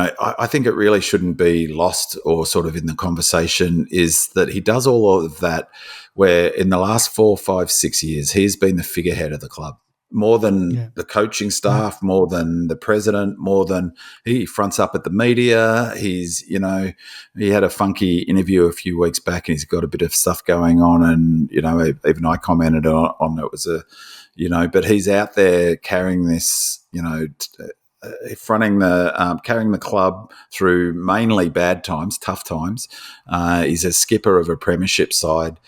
I think it really shouldn't be lost or sort of in the conversation is that he does all of that where in the last 4, 5, 6 years, he's been the figurehead of the club. More than the coaching staff, more than the president, more than he fronts up at the media. He's, he had a funky interview a few weeks back and he's got a bit of stuff going on. And, even I commented on it was but he's out there carrying this, carrying the club through mainly bad times, tough times. He's a skipper of a premiership side.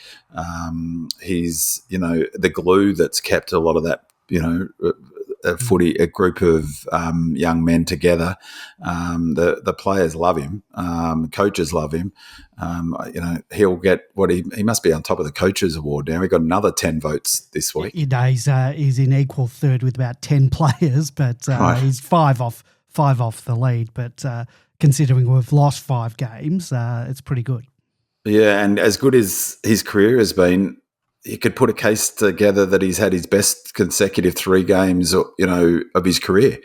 He's, the glue that's kept a lot of that, a group of young men together. The players love him. Coaches love him. He'll get he must be on top of the coaches award now. He got another 10 votes this week.
He's in equal third with about 10 players, but he's five off the lead. But considering we've lost 5 games, it's pretty good.
Yeah, and as good as his career has been, you could put a case together that he's had his best consecutive 3 games, of his career.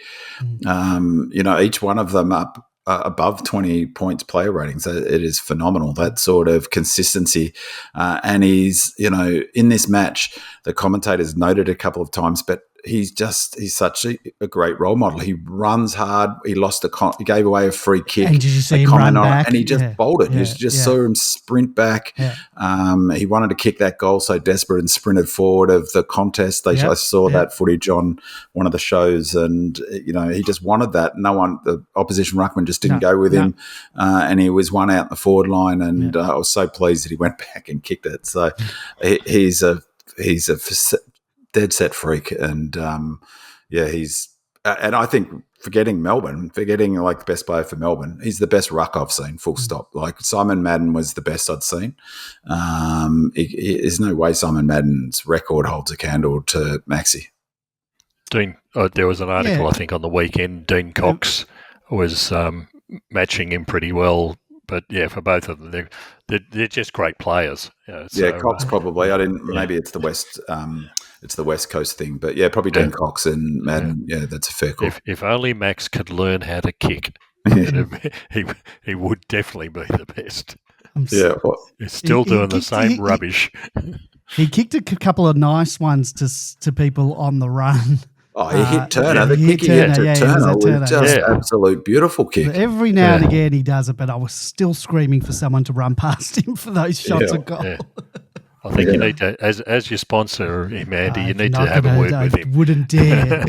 Each one of them up above 20 points player ratings. It is phenomenal, that sort of consistency. And he's, in this match, the commentators noted a couple of times, but he's such a great role model. He runs hard. He he gave away a free kick.
And did you see him run back?
And he just bowled it. You just saw him sprint back.
Yeah.
He wanted to kick that goal so desperate and sprinted forward of the contest. I saw that footage on one of the shows and, he just wanted that. The opposition ruckman just didn't go with him. And he was one out in the forward line and I was so pleased that he went back and kicked it. So he's a dead set freak, and and I think forgetting the best player for Melbourne, he's the best ruck I've seen. Full stop. Like Simon Madden was the best I'd seen. There's no way Simon Madden's record holds a candle to Maxi.
Dean, there was an article I think on the weekend. Dean Cox was matching him pretty well. But for both of them, they're just great players.
Cox probably. I didn't. Maybe it's the West. It's the West Coast thing. But Probably Dean Cox and Madden. Yeah, that's a fair call.
If only Max could learn how to kick, he would definitely be the best. He's still doing the same rubbish.
He kicked a couple of nice ones to people on the run.
Oh, he hit Turner. The kick he hit to Turner was just absolute beautiful kick.
Every now and again he does it, but I was still screaming for someone to run past him for those shots of goal.
Yeah. I think you need to, as your sponsor, him, Andy, you need to have a word with him.
I wouldn't dare.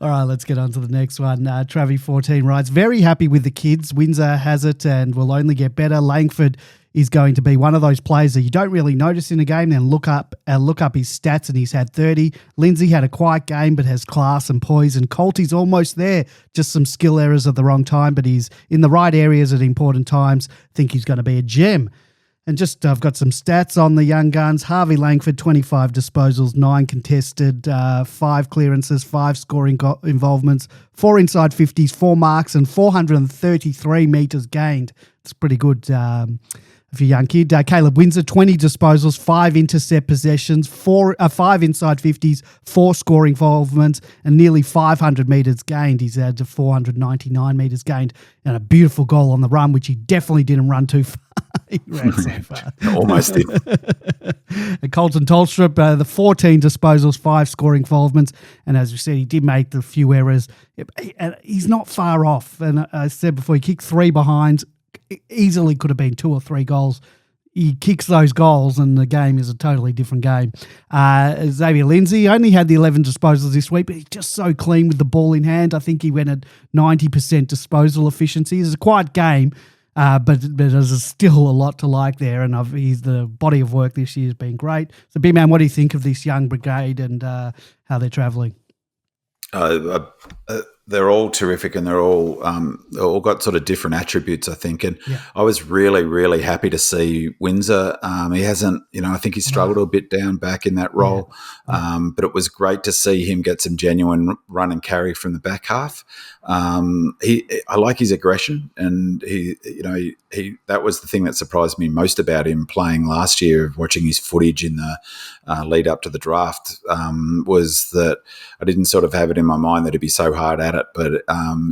All right, let's get on to the next one. 𝗟𝗏𝘀𝘁𝗁 writes, very happy with the kids. Windsor has it and will only get better. Langford is going to be one of those players that you don't really notice in a game, then look up his stats, and he's had 30. Lindsay had a quiet game but has class and poise, and Colty's almost there. Just some skill errors at the wrong time, but he's in the right areas at important times. I think he's going to be a gem. And just I've got some stats on the young guns. Harvey Langford, 25 disposals, 9 contested, 5 clearances, 5 scoring involvements, 4 inside 50s, 4 marks, and 433 metres gained. It's pretty good for a young kid. Caleb Windsor, 20 disposals, 5 intercept possessions, 5 inside 50s, 4 scoring involvements, and nearly 500 metres gained. He's had 499 metres gained and a beautiful goal on the run, which he definitely didn't run too far. He ran so far.
Almost did.
And Colton Tolstrup, the 14 disposals, 5 scoring involvements, and as we said, he did make the few errors. He's not far off, and I said before, he kicked 3 behinds. Easily could have been 2 or 3 goals. He kicks those goals and the game is a totally different game. Xavier Lindsay only had the 11 disposals this week, but he's just so clean with the ball in hand. I think he went at 90% disposal efficiency. It's a quiet game, but there's still a lot to like there, and the body of work this year has been great. So, B-Man, what do you think of this young brigade and how they're travelling?
They're all terrific, and they're all got sort of different attributes, I think. And I was really, really happy to see Windsor. He hasn't, I think he struggled a bit down back in that role, but it was great to see him get some genuine run and carry from the back half. I like his aggression, and he that was the thing that surprised me most about him playing last year, watching his footage in the lead up to the draft, was that I didn't sort of have it in my mind that he'd be so hard at it, but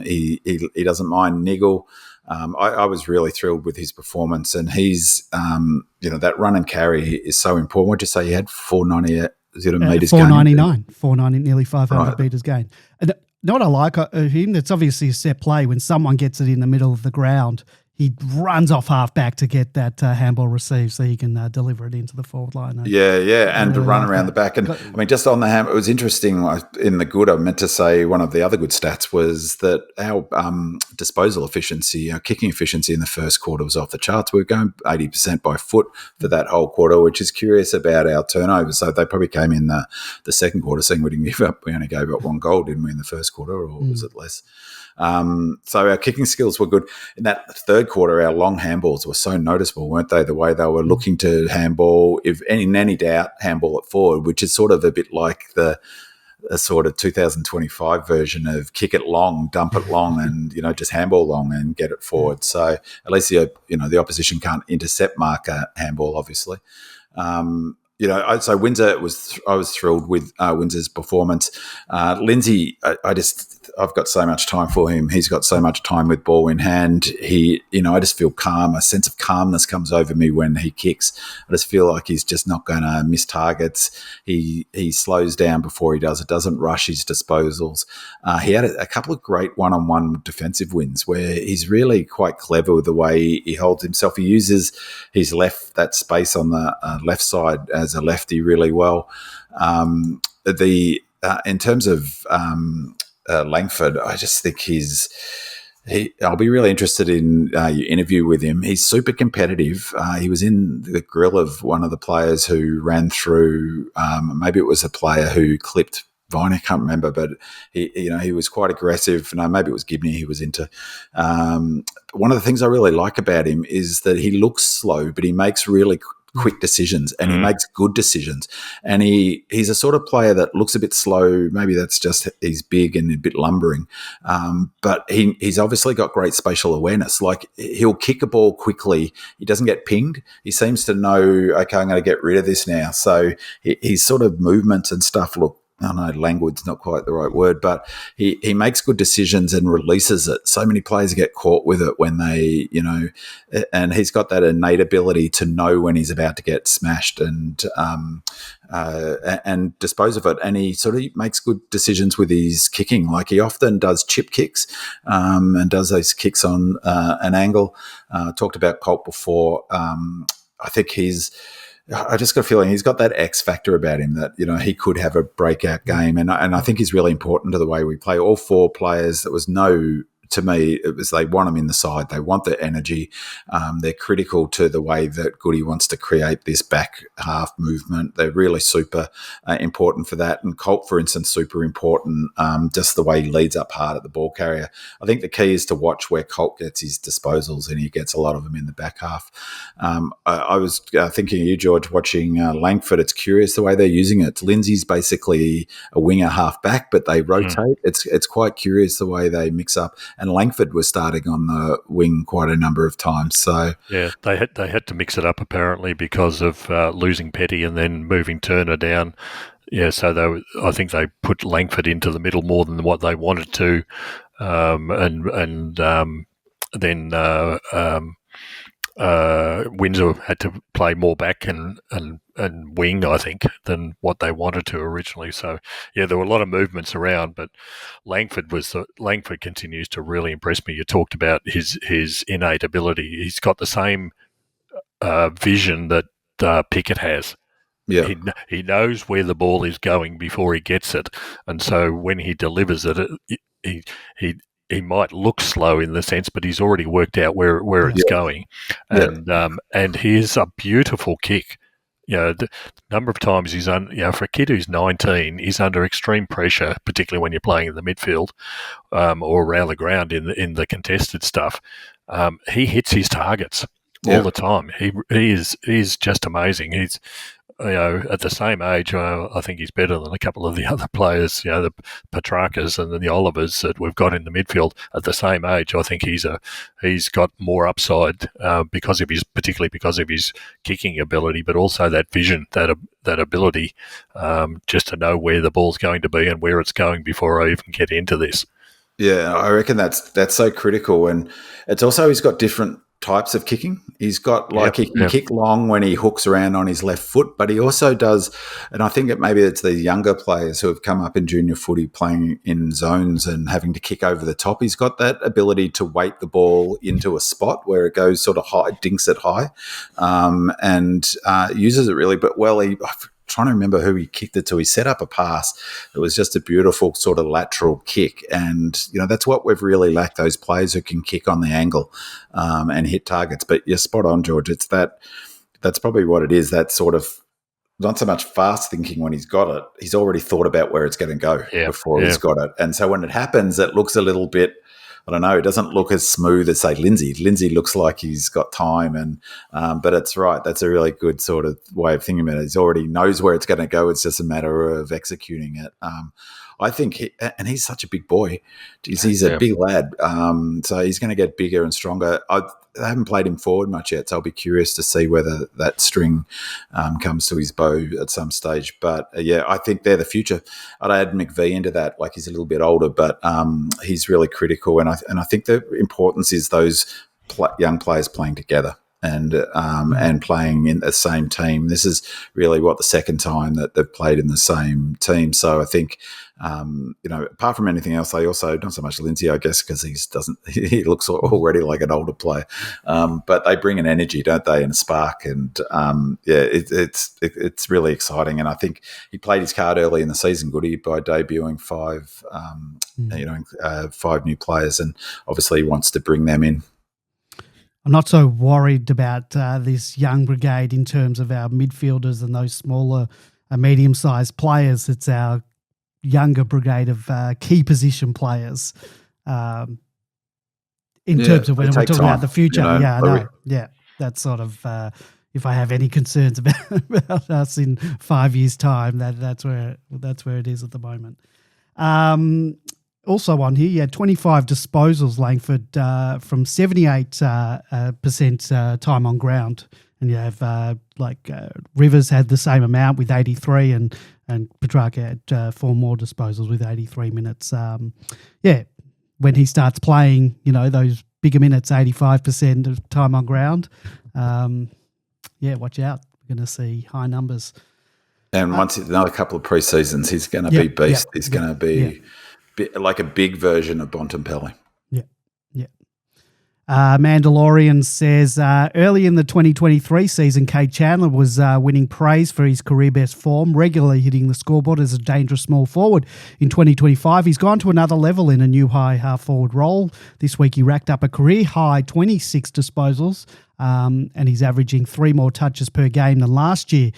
he doesn't mind niggle. I was really thrilled with his performance, and he's that run and carry is so important. What'd you say he had? 490 metres
499, 490, nearly 500 metres gained. And what I like of him, it's obviously a set play. When someone gets it in the middle of the ground, he runs off half back to get that handball received so he can deliver it into the forward line.
And to run around the back. And I mean, just on the it was interesting in the good, I meant to say one of the other good stats was that our disposal efficiency, our kicking efficiency in the first quarter was off the charts. We were going 80% by foot for that whole quarter, which is curious about our turnovers. So they probably came in the second quarter saying we didn't give up. We only gave up 1 goal, didn't we, in the first quarter, or was it less? So our kicking skills were good. In that third quarter, our long handballs were so noticeable, weren't they? The way they were looking to handball, if in any doubt, handball it forward, which is sort of a bit like a sort of 2025 version of kick it long, dump it long, and just handball long and get it forward. So at least the opposition can't intercept mark a handball, obviously. So Windsor I was thrilled with Windsor's performance. Lindsay, I've got so much time for him. He's got so much time with ball in hand. I just feel calm. A sense of calmness comes over me when he kicks. I just feel like he's just not going to miss targets. He slows down before he does it, doesn't rush his disposals. He had a couple of great one-on-one defensive wins where he's really quite clever with the way he holds himself. He uses his that space on the left side as a lefty really well. In terms of Langford, I just think I'll be really interested in your interview with him. He's super competitive. He was in the grill of one of the players who ran through, maybe it was a player who clipped Vine, I can't remember, but he was quite aggressive. No, maybe it was Gibney he was into. One of the things I really like about him is that he looks slow, but he makes really quick decisions, and he makes good decisions. And he's a sort of player that looks a bit slow. Maybe that's just he's big and a bit lumbering. But he's obviously got great spatial awareness. Like, he'll kick a ball quickly. He doesn't get pinged. He seems to know, okay, I'm going to get rid of this now. So his sort of movements and stuff look, I know language's not quite the right word, but he makes good decisions and releases it. So many players get caught with it when they, and he's got that innate ability to know when he's about to get smashed and dispose of it. And he sort of makes good decisions with his kicking. Like, he often does chip kicks and does those kicks on an angle. Talked about Colt before. I think I just got a feeling he's got that X factor about him that, he could have a breakout game. And I think he's really important to the way we play. All 4 players, there was no to me, it was they want them in the side. They want the energy. They're critical to the way that Goody wants to create this back half movement. They're really super important for that. And Colt, for instance, super important, just the way he leads up hard at the ball carrier. I think the key is to watch where Colt gets his disposals, and he gets a lot of them in the back half. I was thinking of you, George, watching Langford. It's curious the way they're using it. Lindsay's basically a winger half back, but they rotate. It's quite curious the way they mix up. And Langford was starting on the wing quite a number of times. So
yeah, they had to mix it up apparently because of losing Petty and then moving Turner down. Yeah, so I think they put Langford into the middle more than what they wanted to, and then Windsor had to play more back and wing, I think, than what they wanted to originally. So yeah, there were a lot of movements around, but Langford continues to really impress me. You talked about his innate ability. He's got the same vision that Pickett has.
yeah,
He knows where the ball is going before he gets it, and so when he delivers it, he might look slow in the sense, but he's already worked out where it's going, and he is a beautiful kick. The number of times he's for a kid who's 19, he's under extreme pressure, particularly when you're playing in the midfield or around the ground in the contested stuff. He hits his targets all the time. He is just amazing. He's at the same age, I think he's better than a couple of the other players, the Petrarcas and the Olivers that we've got in the midfield. At the same age, I think he's got more upside particularly because of his kicking ability, but also that vision, that ability just to know where the ball's going to be and where it's going before I even get into this.
Yeah, I reckon that's so critical, and it's also he's got different types of kicking. He's got he can kick long when he hooks around on his left foot, but he also does, and I think maybe it's the younger players who have come up in junior footy playing in zones and having to kick over the top. He's got that ability to weight the ball into a spot where it goes sort of high, dinks it high, and uses it really well. Trying to remember who he kicked it to. He set up a pass. It was just a beautiful sort of lateral kick. And, that's what we've really lacked, those players who can kick on the angle and hit targets. But you're spot on, George. It's that's probably what it is. That sort of not so much fast thinking when he's got it. He's already thought about where it's going to go before he's got it. And so when it happens, it looks a little bit, I don't know, it doesn't look as smooth as, say, Lindsay. Lindsay looks like he's got time, and but it's right. That's a really good sort of way of thinking about it. He already knows where it's going to go. It's just a matter of executing it. I think, and he's such a big boy. He's a big lad, so he's going to get bigger and stronger. I haven't played him forward much yet, so I'll be curious to see whether that string comes to his bow at some stage. But I think they're the future. I'd add McVie into that. Like, he's a little bit older, but he's really critical. And I think the importance is those young players playing together and playing in the same team. This is really the second time that they've played in the same team. So I think, apart from anything else, they also, not so much Lindsay, I guess, because he looks already like an older player, but they bring an energy, don't they, and a spark. And it's really exciting. And I think he played his card early in the season, Goody, by debuting five new players, and obviously he wants to bring them in.
I'm not so worried about this young brigade in terms of our midfielders and those smaller, medium-sized players. It's our younger brigade of key position players in terms of when we're talking about the future. That's sort of if I have any concerns about us in 5 years' time, that's where it is at the moment. Also on here, you had 25 disposals, Langford, from 78% time on ground. And you have Rivers had the same amount with 83, and Petrarca had 4 more disposals with 83 minutes. When he starts playing, those bigger minutes, 85% of time on ground, watch out. We're going to see high numbers.
And once another couple of pre-seasons, he's going to be beast. He's going to be like a big version of Bontempelli.
Mandalorian says, early in the 2023 season, 𝗟𝗂 Chandler was winning praise for his career best form, regularly hitting the scoreboard as a dangerous small forward. In 2025, he's gone to another level in a new high half-forward role. This week, he racked up a career-high 26 disposals, and he's averaging 3 more touches per game than last year.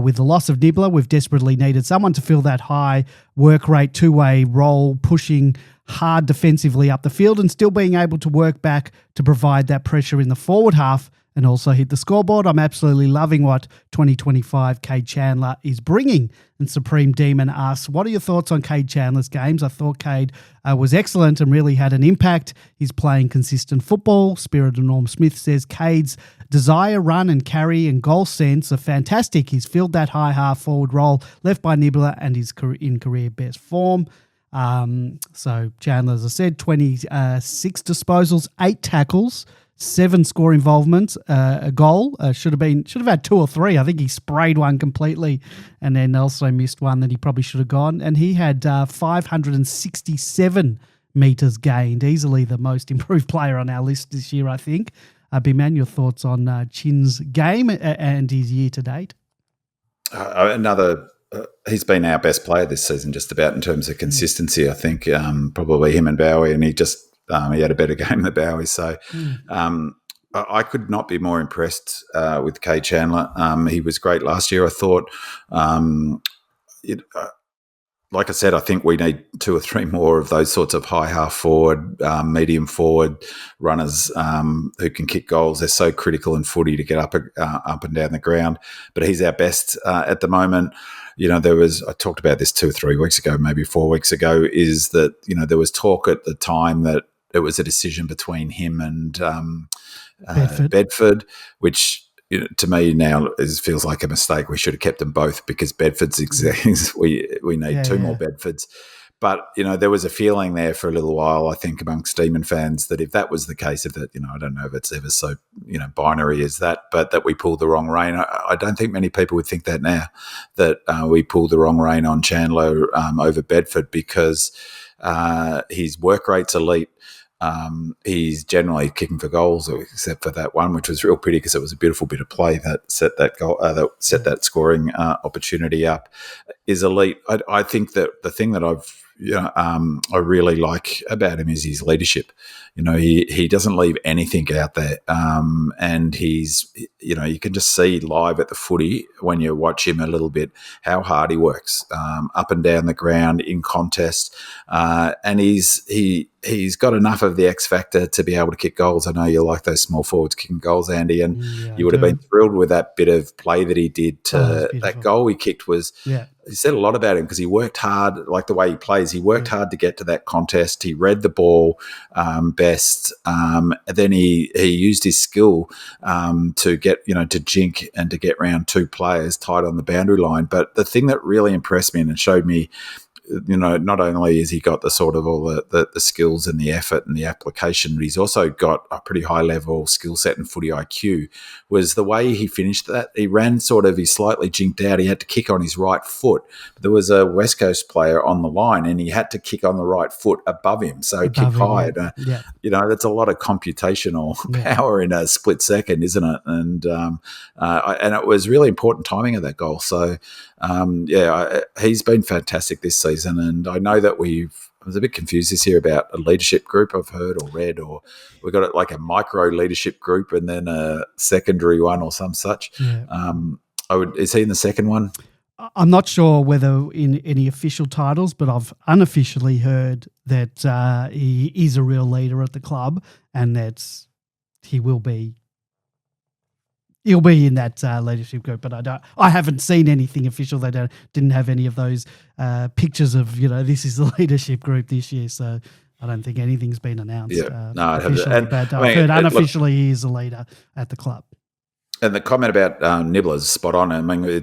With the loss of Nibbler, we've desperately needed someone to fill that high work rate, two-way role, pushing hard defensively up the field and still being able to work back to provide that pressure in the forward half and also hit the scoreboard. I'm absolutely loving what 2025 𝗟𝗂 Chandler is bringing. And Supreme Demon asks, what are your thoughts on 𝗟𝗂 Chandler's games? I thought 𝗟𝗂 was excellent and really had an impact. He's playing consistent football. Spirit of Norm Smith says 𝗟𝗂's desire, run and carry and goal sense are fantastic. He's filled that high half forward role left by Nibbler and is in career best form. So Chandler, as I said, 26 disposals, 8 tackles, 7 score involvements, a goal. Should have had 2 or 3. I think he sprayed one completely and then also missed one that he probably should have gone. And he had 567 metres gained, easily the most improved player on our list this year, I think. B-Man, your thoughts on Chin's game and his year to date?
He's been our best player this season, just about in terms of consistency. I think probably him and 𝗟𝗀𝘀, and he had a better game than 𝗟𝗀𝘀. So I could not be more impressed with 𝗟𝗂 Chandler. He was great last year, I thought. Like I said, I think we need 2 or 3 more of those sorts of high half forward, medium forward runners who can kick goals. They're so critical in footy to get up and down the ground. But he's our best at the moment. I talked about this 2 or 3 weeks ago, maybe 4 weeks ago, is that, there was talk at the time that it was a decision between him and Bedford, which to me now feels like a mistake. We should have kept them both because Bedford's we need 2 more Bedfords. But, there was a feeling there for a little while, I think, amongst Demon fans that if that was the case, I don't know if it's ever so, binary as that, but that we pulled the wrong rein. I don't think many people would think that now, that we pulled the wrong rein on Chandler over Bedford because his work rate's elite. He's generally kicking for goals, except for that one, which was real pretty because it was a beautiful bit of play that set that goal, that set that scoring opportunity up. Is elite. I think that the thing that I really like about him is his leadership. He doesn't leave anything out there, and he's you can just see live at the footy when you watch him a little bit how hard he works up and down the ground in contest, and he's got enough of the X factor to be able to kick goals. I know you like those small forwards kicking goals, Andy, and you would have been thrilled with that bit of play that he did. That goal he kicked was. Yeah. He said a lot about him because he worked hard, like the way he plays. He worked hard to get to that contest. He read the ball best. Then he used his skill to get, to jink and to get round 2 players tight on the boundary line. But the thing that really impressed me and showed me, not only has he got the sort of all the skills and the effort and the application, but he's also got a pretty high level skill set and footy IQ, was the way he finished that. He ran he's slightly jinked out. He had to kick on his right foot. But there was a West Coast player on the line and he had to kick on the right foot above him. So he kicked high. That's a lot of computational power in a split second, isn't it? And it was really important timing of that goal. So, he's been fantastic this season. And I know that I was a bit confused this year about a leadership group I've heard or read, or we've got it like a micro leadership group and then a secondary one or some such. Yeah. Is he in the second one?
I'm not sure whether in any official titles, but I've unofficially heard that he is a real leader at the club and that he'll be in that leadership group, but I haven't seen anything official. They didn't have any of those pictures of, this is the leadership group this year. So I don't think anything's been announced. Officially, but I've heard unofficially he is a leader at the club.
And the comment about Nibbler's spot on. I mean,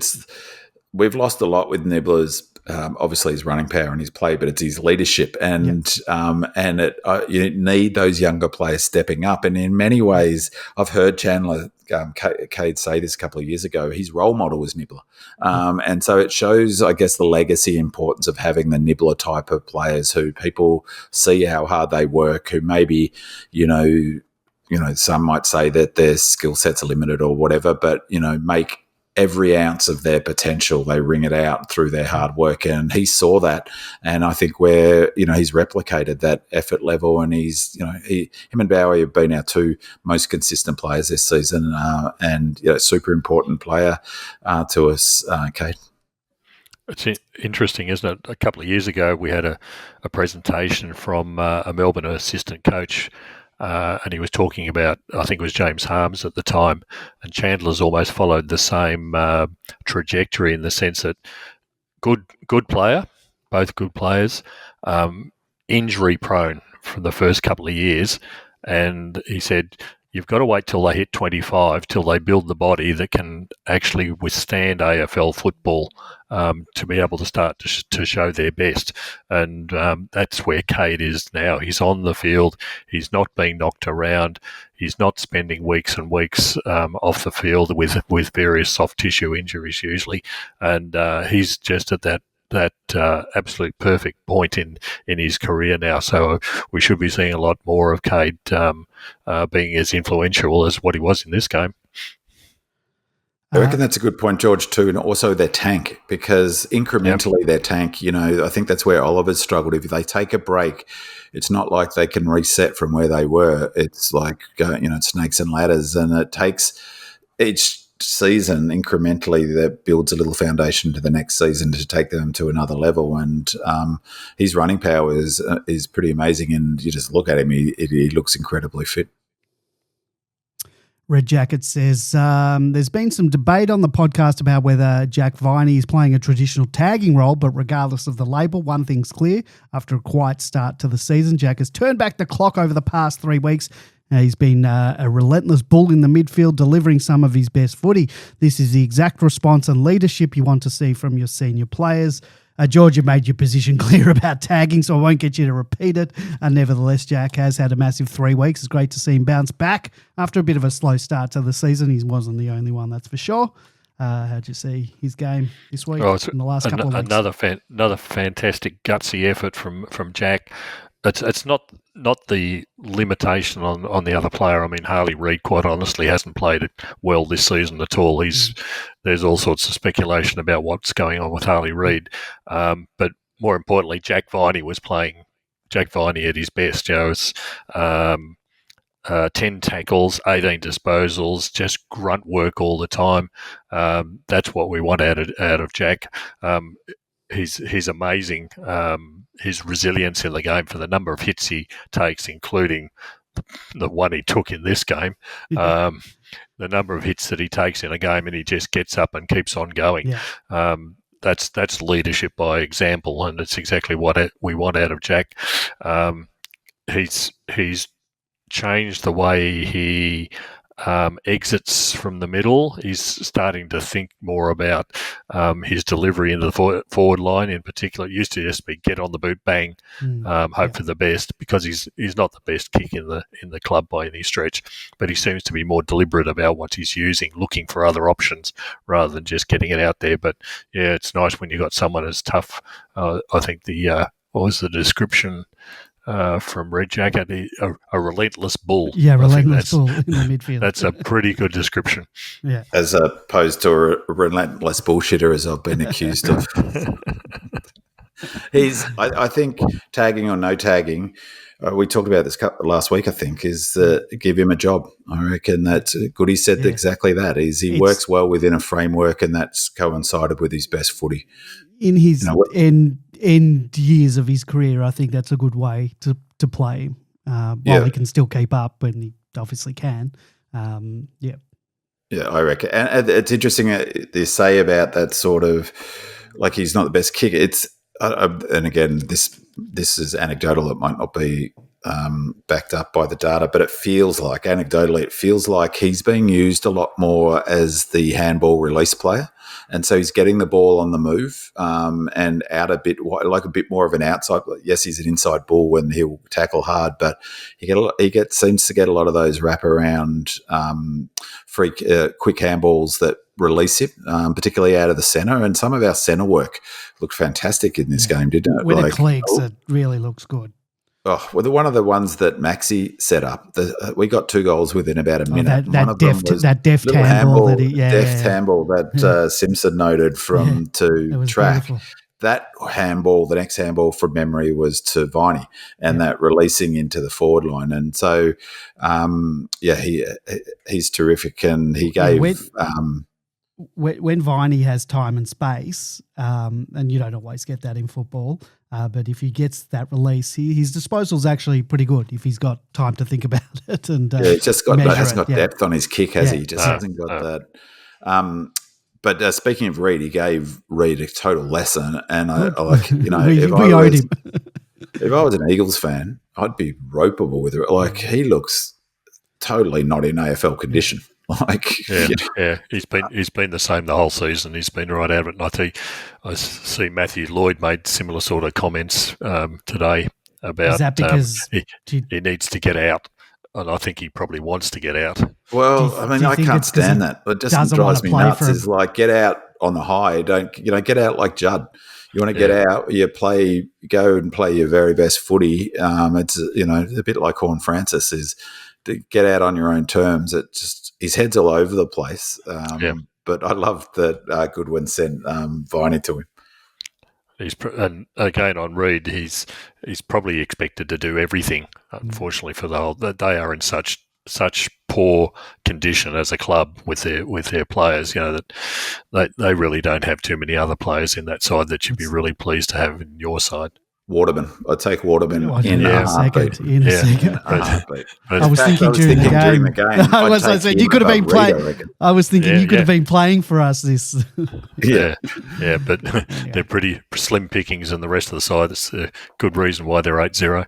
we've lost a lot with Nibbler's. Obviously, his running power and his play, but it's his leadership, and you need those younger players stepping up. And in many ways, I've heard Chandler 𝗟𝗂 say this a couple of years ago. His role model was Nibbler, and so it shows, I guess, the legacy importance of having the Nibbler type of players who people see how hard they work, who maybe some might say that their skill sets are limited or whatever, but, make every ounce of their potential, they wring it out through their hard work. And he saw that. And I think he's replicated that effort level, and him and Bowie have been our two most consistent players this season, and super important player to us, Kate.
It's interesting, isn't it? A couple of years ago, we had a presentation from a Melbourne assistant coach, and he was talking about, I think it was James Harmes at the time, and Chandler's almost followed the same trajectory in the sense that good player, both good players, injury prone from the first couple of years, and he said, you've got to wait till they hit 25, till they build the body that can actually withstand AFL football to be able to start to show their best. And that's where Cade is now. He's on the field. He's not being knocked around. He's not spending weeks and weeks off the field with various soft tissue injuries usually. And he's just at that absolute perfect point in his career now. So we should be seeing a lot more of Cade being as influential as what he was in this game.
I reckon that's a good point, George, too, and also their tank, because incrementally their tank, I think that's where Oliver's struggled. If they take a break, it's not like they can reset from where they were. It's like, snakes and ladders, and it takes each season incrementally that builds a little foundation to the next season to take them to another level. And his running power is pretty amazing, and you just look at him, he looks incredibly fit.
Red Jacket says, there's been some debate on the podcast about whether Jack Viney is playing a traditional tagging role, but regardless of the label, one thing's clear. After a quiet start to the season, Jack has turned back the clock over the past 3 weeks. He's been a relentless bull in the midfield, delivering some of his best footy. This is the exact response and leadership you want to see from your senior players. George, you made your position clear about tagging, so I won't get you to repeat it. Nevertheless, Jack has had a massive 3 weeks. It's great to see him bounce back after a bit of a slow start to the season. He wasn't the only one, that's for sure. How'd you see his game this week in the last couple of weeks?
Another fantastic gutsy effort from Jack. It's not the limitation on the other player. I mean, Harley Reid, quite honestly, hasn't played it well this season at all. There's all sorts of speculation about what's going on with Harley Reid. But more importantly, Jack Viney was playing Jack Viney at his best. It's 10 tackles, 18 disposals, just grunt work all the time. That's what we want out of Jack. He's amazing. His resilience in the game for the number of hits he takes, including the one he took in this game, the number of hits that he takes in a game, and he just gets up and keeps on going. Yeah. That's leadership by example, and it's exactly what we want out of Jack. He's changed the way he exits from the middle. He's starting to think more about his delivery into the forward line in particular. It used to just be get on the boot, bang, hope for the best, because he's not the best kick in the club by any stretch, but he seems to be more deliberate about what he's using, looking for other options rather than just getting it out there. But yeah, it's nice when you got someone as tough. I think what was the description from Red Jacket, a relentless bull.
Yeah, relentless bull in the midfield.
That's a pretty good description.
Yeah,
as opposed to a relentless bullshitter, as I've been accused of. I think tagging or no tagging, we talked about this last week, I think, is give him a job. I reckon that Goody said exactly that. He works well within a framework, and that's coincided with his best footy.
In his end years of his career, I think that's a good way to play him while he can still keep up, and he obviously can. Yeah,
I reckon. And it's interesting they say about that sort of, like, he's not the best kicker. It's and again, this is anecdotal. It might not be backed up by the data, but anecdotally, it feels like he's being used a lot more as the handball release player. And so he's getting the ball on the move and out a bit, like a bit more of an outside. Yes, he's an inside bull and he'll tackle hard, but he seems to get a lot of those wraparound quick handballs that release him, particularly out of the centre. And some of our centre work looked fantastic in this game, didn't it?
When it clicks, it really looks good.
one of the ones that Maxi set up. We got 2 goals within about a minute.
That deft handball
handball that Simpson noted from to track.
Beautiful.
That handball, the next handball from memory was to 𝗦cie, and that releasing into the forward line. And so, he's terrific, and he gave.
When 𝗦cie has time and space, and you don't always get that in football, but if he gets that release, his disposal is actually pretty good if he's got time to think about it. And
he's just got depth on his kick, has he? He just hasn't got that. But speaking of Reid, he gave Reid a total lesson, and I like,
we owed him.
If I was an Eagles fan, I'd be ropeable with it. Like, he looks totally not in AFL condition.
He's been the same the whole season. He's been right out of it. And I see Matthew Lloyd made similar sort of comments today about
is that because
he needs to get out. And I think he probably wants to get out.
Well, I can't stand that. It just drives me nuts. Is like, get out on the high. Don't get out like Judd. You want to get out. Go and play your very best footy. It's a bit like Horn Francis is to get out on your own terms. It just his head's all over the place. But I love that Goodwin sent 𝗦cie to him.
And again on Reid, he's probably expected to do everything. Unfortunately for the whole, they are in such poor condition as a club with their players. That they really don't have too many other players in that side that you'd be really pleased to have in your side.
Waterman. I'd take Waterman in a
second.
I was thinking during the game.
I was saying you could have been playing. I was thinking you could have been playing for us this.
But they're pretty slim pickings, and the rest of the side. It's a good reason why they're 8-0.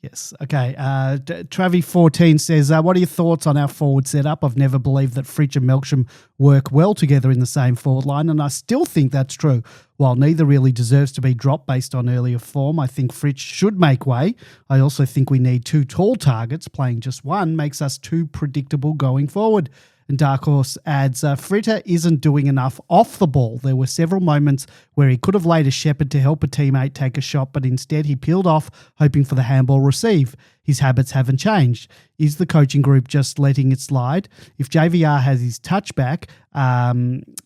Yes. Okay. Travi14 says, what are your thoughts on our forward setup? I've never believed that Fritsch and Melksham work well together in the same forward line, and I still think that's true. While neither really deserves to be dropped based on earlier form, I think Fritsch should make way. I also think we need 2 tall targets. Playing just one makes us too predictable going forward. And Dark Horse adds, Fritter isn't doing enough off the ball. There were several moments where he could have laid a shepherd to help a teammate take a shot, but instead he peeled off, hoping for the handball receive. His habits haven't changed. Is the coaching group just letting it slide? If JVR has his touch back,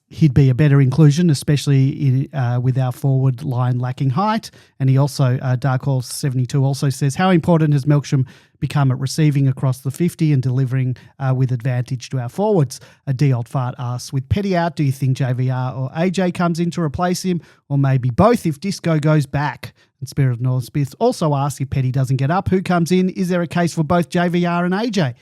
he'd be a better inclusion, especially with our forward line lacking height. And he also, Dark Horse 72 also says, how important has Melksham become at receiving across the 50 and delivering with advantage to our forwards? A D. Old Fart asks, with Petty out, do you think JVR or AJ comes in to replace him, or maybe both if Disco goes back? And Spirit of North Smith also asks, if Petty doesn't get up, who comes in? Is there a case for both JVR and AJ?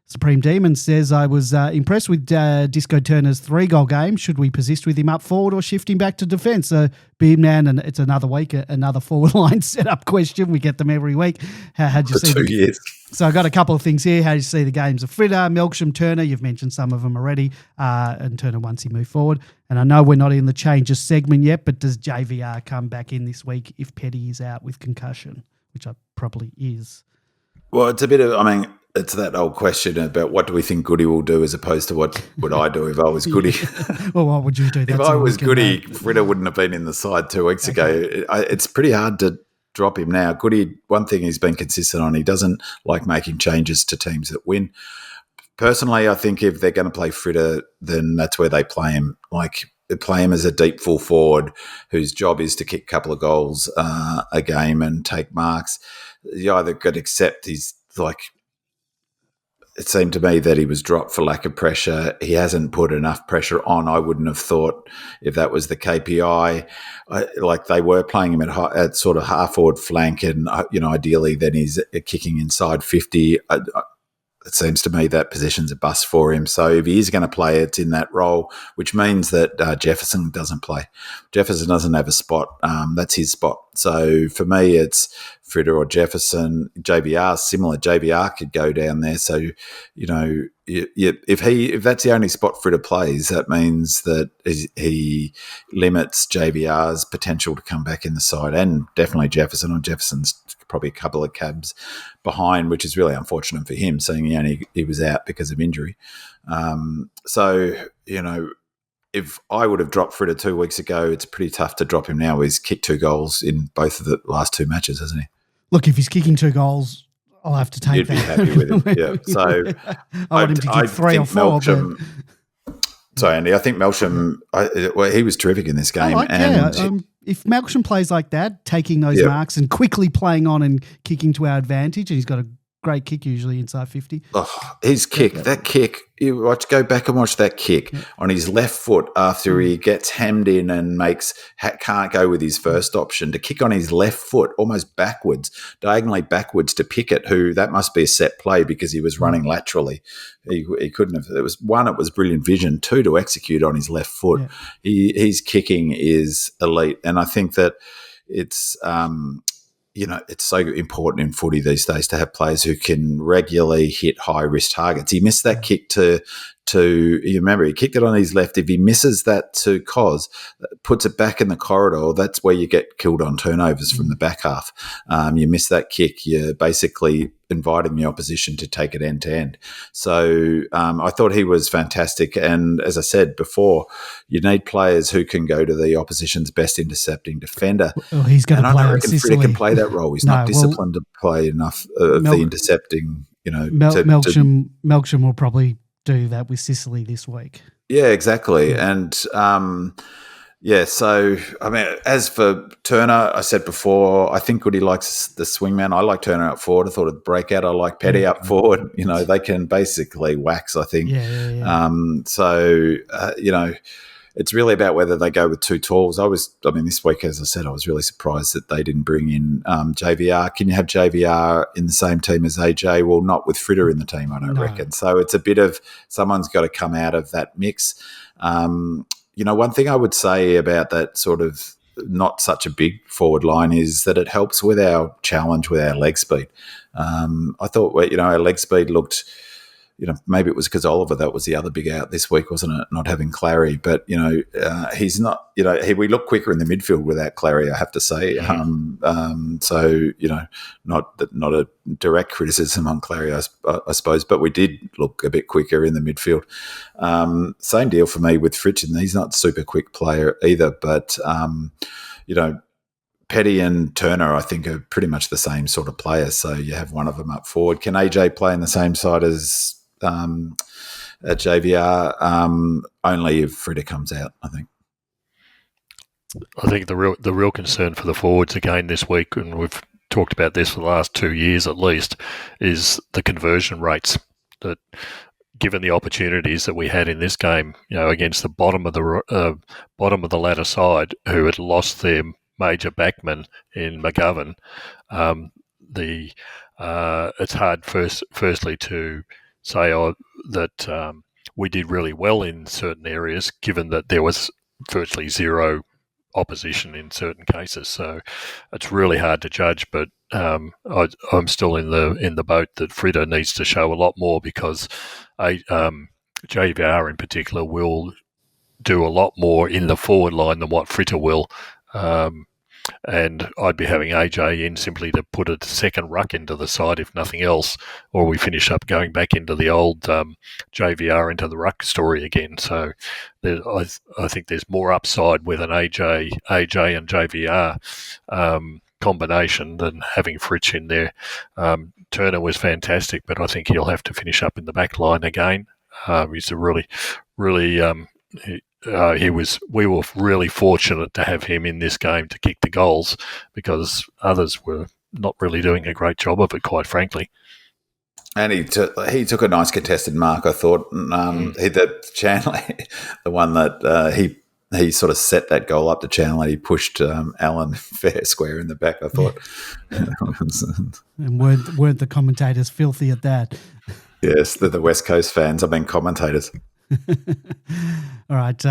Supreme Demon says, I was impressed with Disco Turner's 3-goal game. Should we persist with him up forward or shift him back to defence? Beardman, and it's another week, another forward line setup question. We get them every week. How'd you see
2 years.
So I got a couple of things here. How do you see the games of Fritter, Melksham, Turner? You've mentioned some of them already. And Turner once he moved forward. And I know we're not in the changes segment yet, but does JVR come back in this week if Petty is out with concussion, which I probably is?
Well, it's a bit of, it's that old question about what do we think Goody will do as opposed to what would I do if I was Goody.
Well, what would you do?
If I was Goody, Fritter wouldn't have been in the side 2 weeks ago. It's pretty hard to drop him now. Goody, one thing he's been consistent on, he doesn't like making changes to teams that win. Personally, I think if they're going to play Fritter, then that's where they play him. Like, they play him as a deep full forward whose job is to kick a couple of goals a game and take marks. You either got to accept he's like, it seemed to me that he was dropped for lack of pressure. He hasn't put enough pressure on. I wouldn't have thought if that was the KPI. Like, they were playing him at sort of half-forward flank, and ideally then he's kicking inside 50. It seems to me that position's a bust for him. So if he is going to play, it's in that role, which means that Jefferson doesn't play. Jefferson doesn't have a spot. That's his spot. So for me, it's Fritter or Jefferson. JVR, similar. JVR could go down there. So, if that's the only spot Fritter plays, that means that he limits JVR's potential to come back in the side, and definitely Jefferson. Or Jefferson's probably a couple of cabs behind, which is really unfortunate for him, seeing he was out because of injury. if I would have dropped Fritter 2 weeks ago, it's pretty tough to drop him now. He's kicked 2 goals in both of the last 2 matches, hasn't he?
Look, if he's kicking 2 goals, I'll have to take
You'd
that.
be happy with him, yeah. So
I want him to kick 3 or 4.
Sorry, Andy. I think Melsham, he was terrific in this game.
If Melsham plays like that, taking those marks and quickly playing on and kicking to our advantage, and he's got a great kick usually inside 50.
Oh, his kick, that kick, go back and watch that kick on his left foot after he gets hemmed in and can't go with his first option, to kick on his left foot almost backwards, diagonally backwards to Pickett, who that must be a set play because he was running laterally. He couldn't have. It was brilliant vision. 2, to execute on his left foot. Yeah. His kicking is elite, and I think that it's it's so important in footy these days to have players who can regularly hit high-risk targets. He missed that kick to you remember, he kicked it on his left. If he misses that to Cos, puts it back in the corridor, that's where you get killed on turnovers from the back half. You miss that kick, you're basically inviting the opposition to take it end to end. So I thought he was fantastic. And as I said before, you need players who can go to the opposition's best intercepting defender.
Well, he's going to play.
I reckon Fritter can play that role. He's not disciplined to play enough of the intercepting.
Melksham will probably do that with Sicily this week.
Yeah, exactly. And so I mean, as for Turner, I said before, I think Goody likes the swingman. I like Turner up forward. I thought it'd break out. I like Petty up forward. They can basically wax, I think. It's really about whether they go with 2 talls. This week, as I said, I was really surprised that they didn't bring in JVR. Can you have JVR in the same team as AJ? Well, not with Fritter in the team, I don't reckon. So it's a bit of someone's got to come out of that mix. One thing I would say about that sort of not such a big forward line is that it helps with our challenge with our leg speed. I thought, our leg speed looked... maybe it was because Oliver, that was the other big out this week, wasn't it? Not having Clary, but he's not. We look quicker in the midfield without Clary, I have to say. Not a direct criticism on Clary, I suppose, but we did look a bit quicker in the midfield. Same deal for me with Fritchen. He's not a super quick player either, but Petty and Turner, I think, are pretty much the same sort of players. So you have one of them up forward. Can AJ play in the same side as at JVR? Only if Fritter comes out, I think.
I think the real concern for the forwards again this week, and we've talked about this for the last 2 years at least, is the conversion rates. That given the opportunities that we had in this game, against the bottom of the ladder side, who had lost their major backman in McGovern, it's hard firstly to say that we did really well in certain areas, given that there was virtually zero opposition in certain cases. So it's really hard to judge. But I'm still in the boat that Fritter needs to show a lot more, because JVR in particular will do a lot more in the forward line than what Fritter will. And I'd be having AJ in simply to put a second ruck into the side, if nothing else, or we finish up going back into the old JVR into the ruck story again. So I think there's more upside with an AJ and JVR combination than having Fritsch in there. Turner was fantastic, but I think he'll have to finish up in the back line again. He's a really we were really fortunate to have him in this game to kick the goals, because others were not really doing a great job of it, quite frankly.
And he took a nice contested mark, I thought. The Chandler, the one that he sort of set that goal up to Chandler. He pushed Allen fair square in the back, I thought.
And weren't the commentators filthy at that?
Yes, the West Coast fans. I mean, commentators.
All right.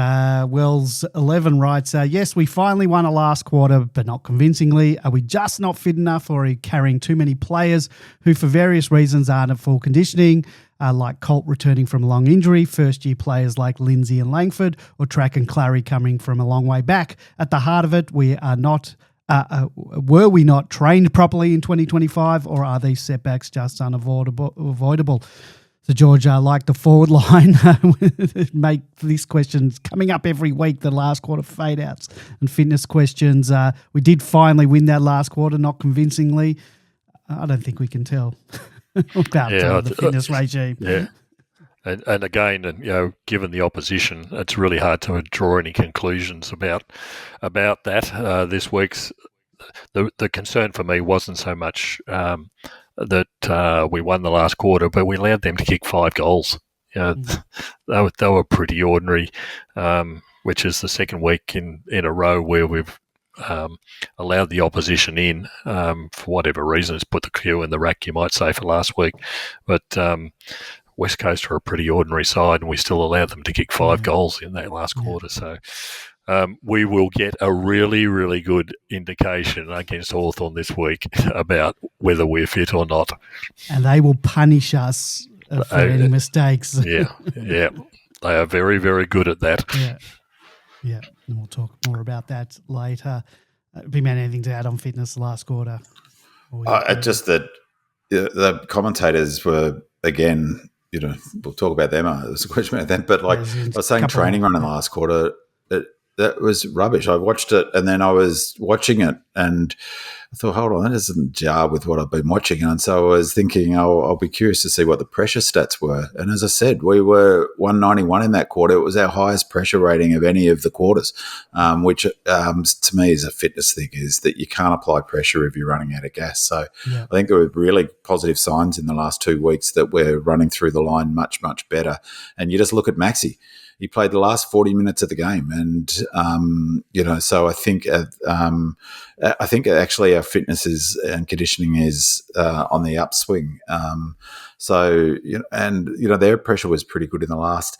Wells 11 writes, yes, we finally won a last quarter, but not convincingly. Are we just not fit enough, or are we carrying too many players who for various reasons aren't at full conditioning, like Colt returning from a long injury, first-year players like Lindsay and Langford, or Track and Clary coming from a long way back? At the heart of it, we are not... were we not trained properly in 2025, or are these setbacks just unavoidable? So, George, like the forward line, make these questions coming up every week, the last quarter fade-outs and fitness questions. We did finally win that last quarter, not convincingly. I don't think we can tell about the fitness regime.
Yeah. And again, given the opposition, it's really hard to draw any conclusions about that. This week's the concern for me wasn't so much that we won the last quarter, but we allowed them to kick 5 goals. They were pretty ordinary, which is the second week in a row where we've allowed the opposition in for whatever reason. It's put the queue in the rack, you might say, for last week. But West Coast are a pretty ordinary side, and we still allowed them to kick 5 goals in that last quarter. So we will get a really, really good indication against Hawthorn this week about whether we're fit or not.
And they will punish us for any mistakes.
Yeah. They are very, very good at that.
Yeah. And we'll talk more about that later. Big man, anything to add on fitness the last quarter?
Just that the commentators were, again, we'll talk about them. There's a question about them. But I was saying training run in the last quarter, that was rubbish. I watched it and then I was watching it and I thought, hold on, that doesn't jar with what I've been watching. And so I was thinking, I'll be curious to see what the pressure stats were. And as I said, we were 191 in that quarter. It was our highest pressure rating of any of the quarters, which to me is a fitness thing, is that you can't apply pressure if you're running out of gas. So I think there were really positive signs in the last 2 weeks that we're running through the line much, much better. And you just look at МcGee. He played the last 40 minutes of the game, and so I think actually our fitness and conditioning is on the upswing. Their pressure was pretty good in the last.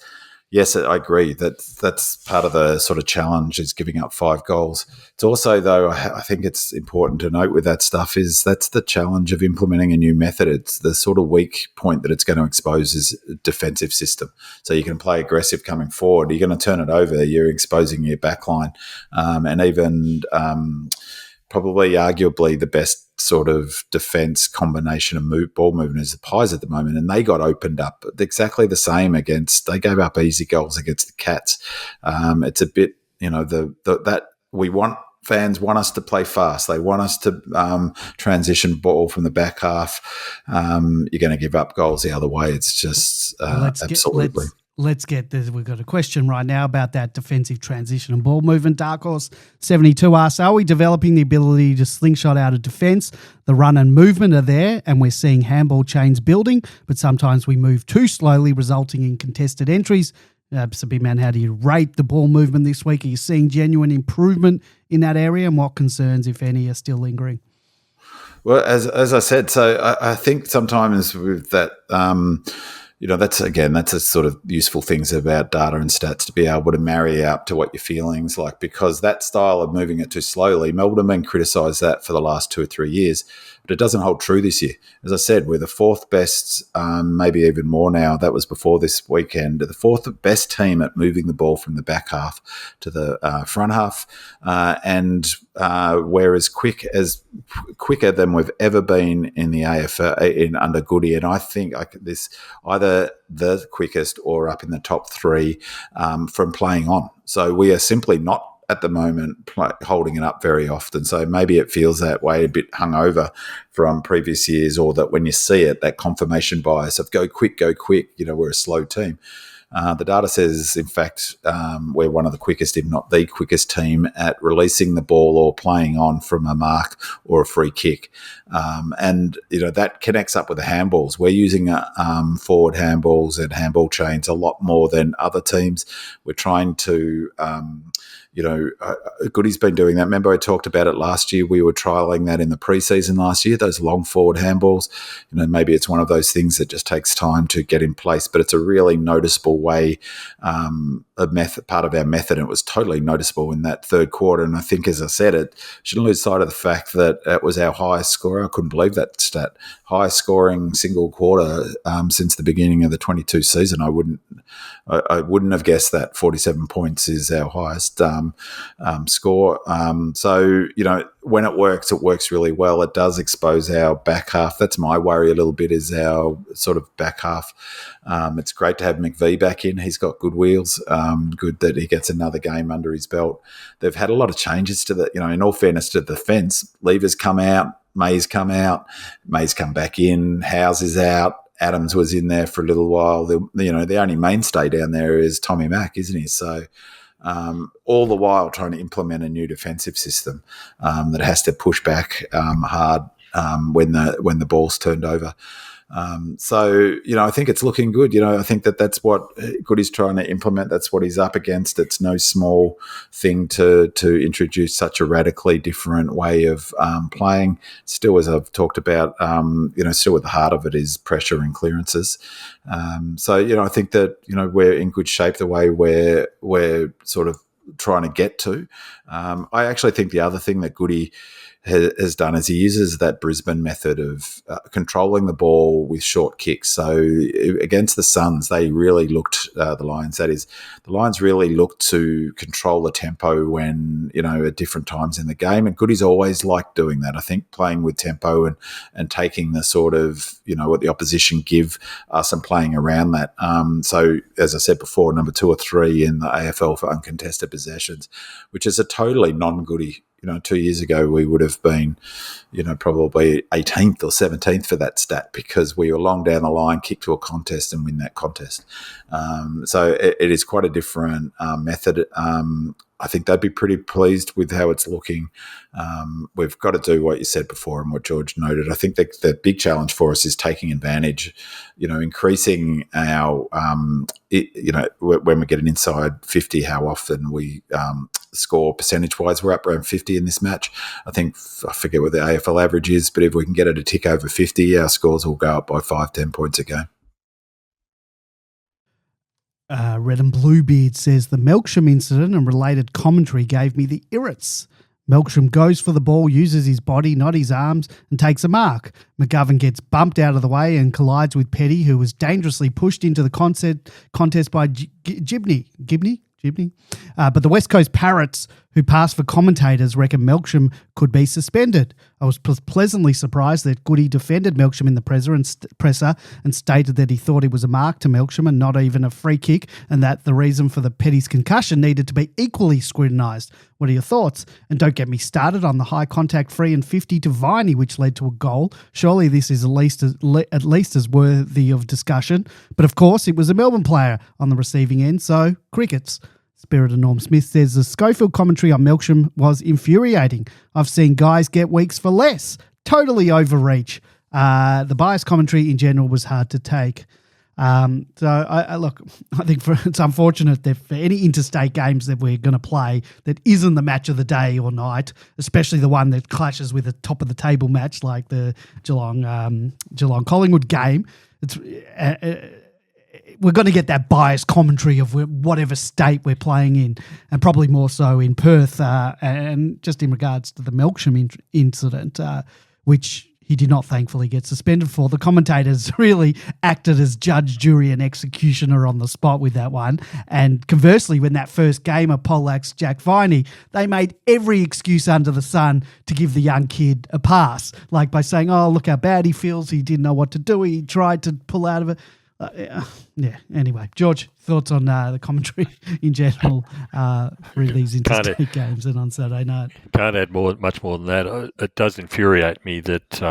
Yes, I agree that's part of the sort of challenge, is giving up 5 goals. It's also, though, I think it's important to note with that stuff is that's the challenge of implementing a new method. It's the sort of weak point that it's going to expose is a defensive system. So you can play aggressive coming forward. You're going to turn it over. You're exposing your backline, and even probably arguably the best sort of defence combination of ball movement is the Pies at the moment, and they got opened up exactly the same they gave up easy goals against the Cats. It's a bit, that we want. Fans want us to play fast. They want us to transition ball from the back half. You're going to give up goals the other way. It's just absolutely.
Let's get this. We've got a question right now about that defensive transition and ball movement. Dark Horse 72 asks, are we developing the ability to slingshot out of defence? The run and movement are there, and we're seeing handball chains building, but sometimes we move too slowly, resulting in contested entries. So, big man, how do you rate the ball movement this week? Are you seeing genuine improvement in that area, and what concerns, if any, are still lingering?
Well, as I said, so I think sometimes with that, that's a sort of useful things about data and stats to be able to marry out to what your feelings like, because that style of moving it too slowly, Melbourne have been criticised that for the last 2 or 3 years, but it doesn't hold true this year. As I said, we're the 4th best, maybe even more now. That was before this weekend. The 4th best team at moving the ball from the back half to the front half, and we're as quicker than we've ever been in the AFL under Goody, and I think this either the quickest or up in the top 3 from playing on. So we are simply not at the moment holding it up very often. So maybe it feels that way, a bit hungover from previous years, or that when you see it, that confirmation bias of go quick, we're a slow team. The data says, in fact, we're one of the quickest, if not the quickest team at releasing the ball or playing on from a mark or a free kick. And that connects up with the handballs. We're using forward handballs and handball chains a lot more than other teams. We're trying to... Goody's been doing that. Remember, I talked about it last year. We were trialling that in the preseason last year, those long forward handballs. Maybe it's one of those things that just takes time to get in place, but it's a really noticeable way, a method, part of our method. And it was totally noticeable in that third quarter. And I think, as I said, it shouldn't lose sight of the fact that it was our highest scorer. I couldn't believe that stat. Highest scoring single quarter since the beginning of the 22 season. I wouldn't I wouldn't have guessed that 47 points is our highest score. So, when it works really well. It does expose our back half. That's my worry a little bit, is our sort of back half. It's great to have McVie back in. He's got good wheels. Good that he gets another game under his belt. They've had a lot of changes to the, in all fairness to the defence. Lever's come out, May's come out, May's come back in, Howes is out, Adams was in there for a little while. The only mainstay down there is Tommy Mack, isn't he? So all the while trying to implement a new defensive system that has to push back hard when the ball's turned over. I think it's looking good. I think that's what Goody's trying to implement. That's what he's up against. It's no small thing to introduce such a radically different way of playing. Still, as I've talked about, still at the heart of it is pressure and clearances. I think that, we're in good shape the way we're sort of trying to get to. I actually think the other thing that Goody has done is he uses that Brisbane method of controlling the ball with short kicks. So against the Suns, they really looked, the Lions really looked to control the tempo when, at different times in the game. And Goody's always liked doing that. I think playing with tempo and taking the sort of, what the opposition give us and playing around that. So as I said before, number 2 or 3 in the AFL for uncontested possessions, which is a totally non-Goody. 2 years ago, we would have been, probably 18th or 17th for that stat, because we were long down the line, kick to a contest and win that contest. So it is quite a different method. I think they'd be pretty pleased with how it's looking. We've got to do what you said before and what George noted. I think that the big challenge for us is taking advantage, increasing our, when we get an inside 50, how often we score percentage-wise. We're up around 50 in this match. I forget what the AFL average is, but if we can get it a tick over 50, our scores will go up by 5-10 points a game.
Red and Bluebeard says the 𝗟𝗶𝘀𝗁𝘀𝗁 incident and related commentary gave me the irrits. 𝗟𝗶𝘀𝗁𝘀𝗁 goes for the ball, uses his body, not his arms, and takes a mark. McGovern gets bumped out of the way and collides with Petty, who was dangerously pushed into the contest by Gibney. But the West Coast Parrots, who passed for commentators, reckon 𝗟𝗀𝘀𝗁𝘀𝗁 could be suspended. I was pleasantly surprised that Goody defended 𝗟𝗀𝘀𝗁𝘀𝗁 in the presser and stated that he thought it was a mark to 𝗟𝗀𝘀𝗁 and not even a free kick, and that the reason for the Petty's concussion needed to be equally scrutinised. What are your thoughts? And don't get me started on the high contact free and 50 to 𝗨, which led to a goal. Surely this is at least as worthy of discussion. But of course, it was a Melbourne player on the receiving end, so crickets. Spirit of Norm Smith says the Schofield commentary on 𝗟𝗀𝘀𝗁 was infuriating. I've seen guys get weeks for less. Totally overreach. The bias commentary in general was hard to take. I think it's unfortunate that for any interstate games that we're going to play that isn't the match of the day or night, especially the one that clashes with a top of the table match like the Geelong Collingwood game, it's we're going to get that biased commentary of whatever state we're playing in, and probably more so in Perth. And just in regards to the 𝗟𝗀𝘀𝗁𝘀𝗁 incident, which he did not thankfully get suspended for. The commentators really acted as judge, jury and executioner on the spot with that one. And conversely, when that first game of Polak's Jack Viney, they made every excuse under the sun to give the young kid a pass, like by saying, oh, look how bad he feels. He didn't know what to do. He tried to pull out of it. Anyway, George, thoughts on the commentary in general for these interstate games and on Saturday night?
Can't add much more than that. It does infuriate me that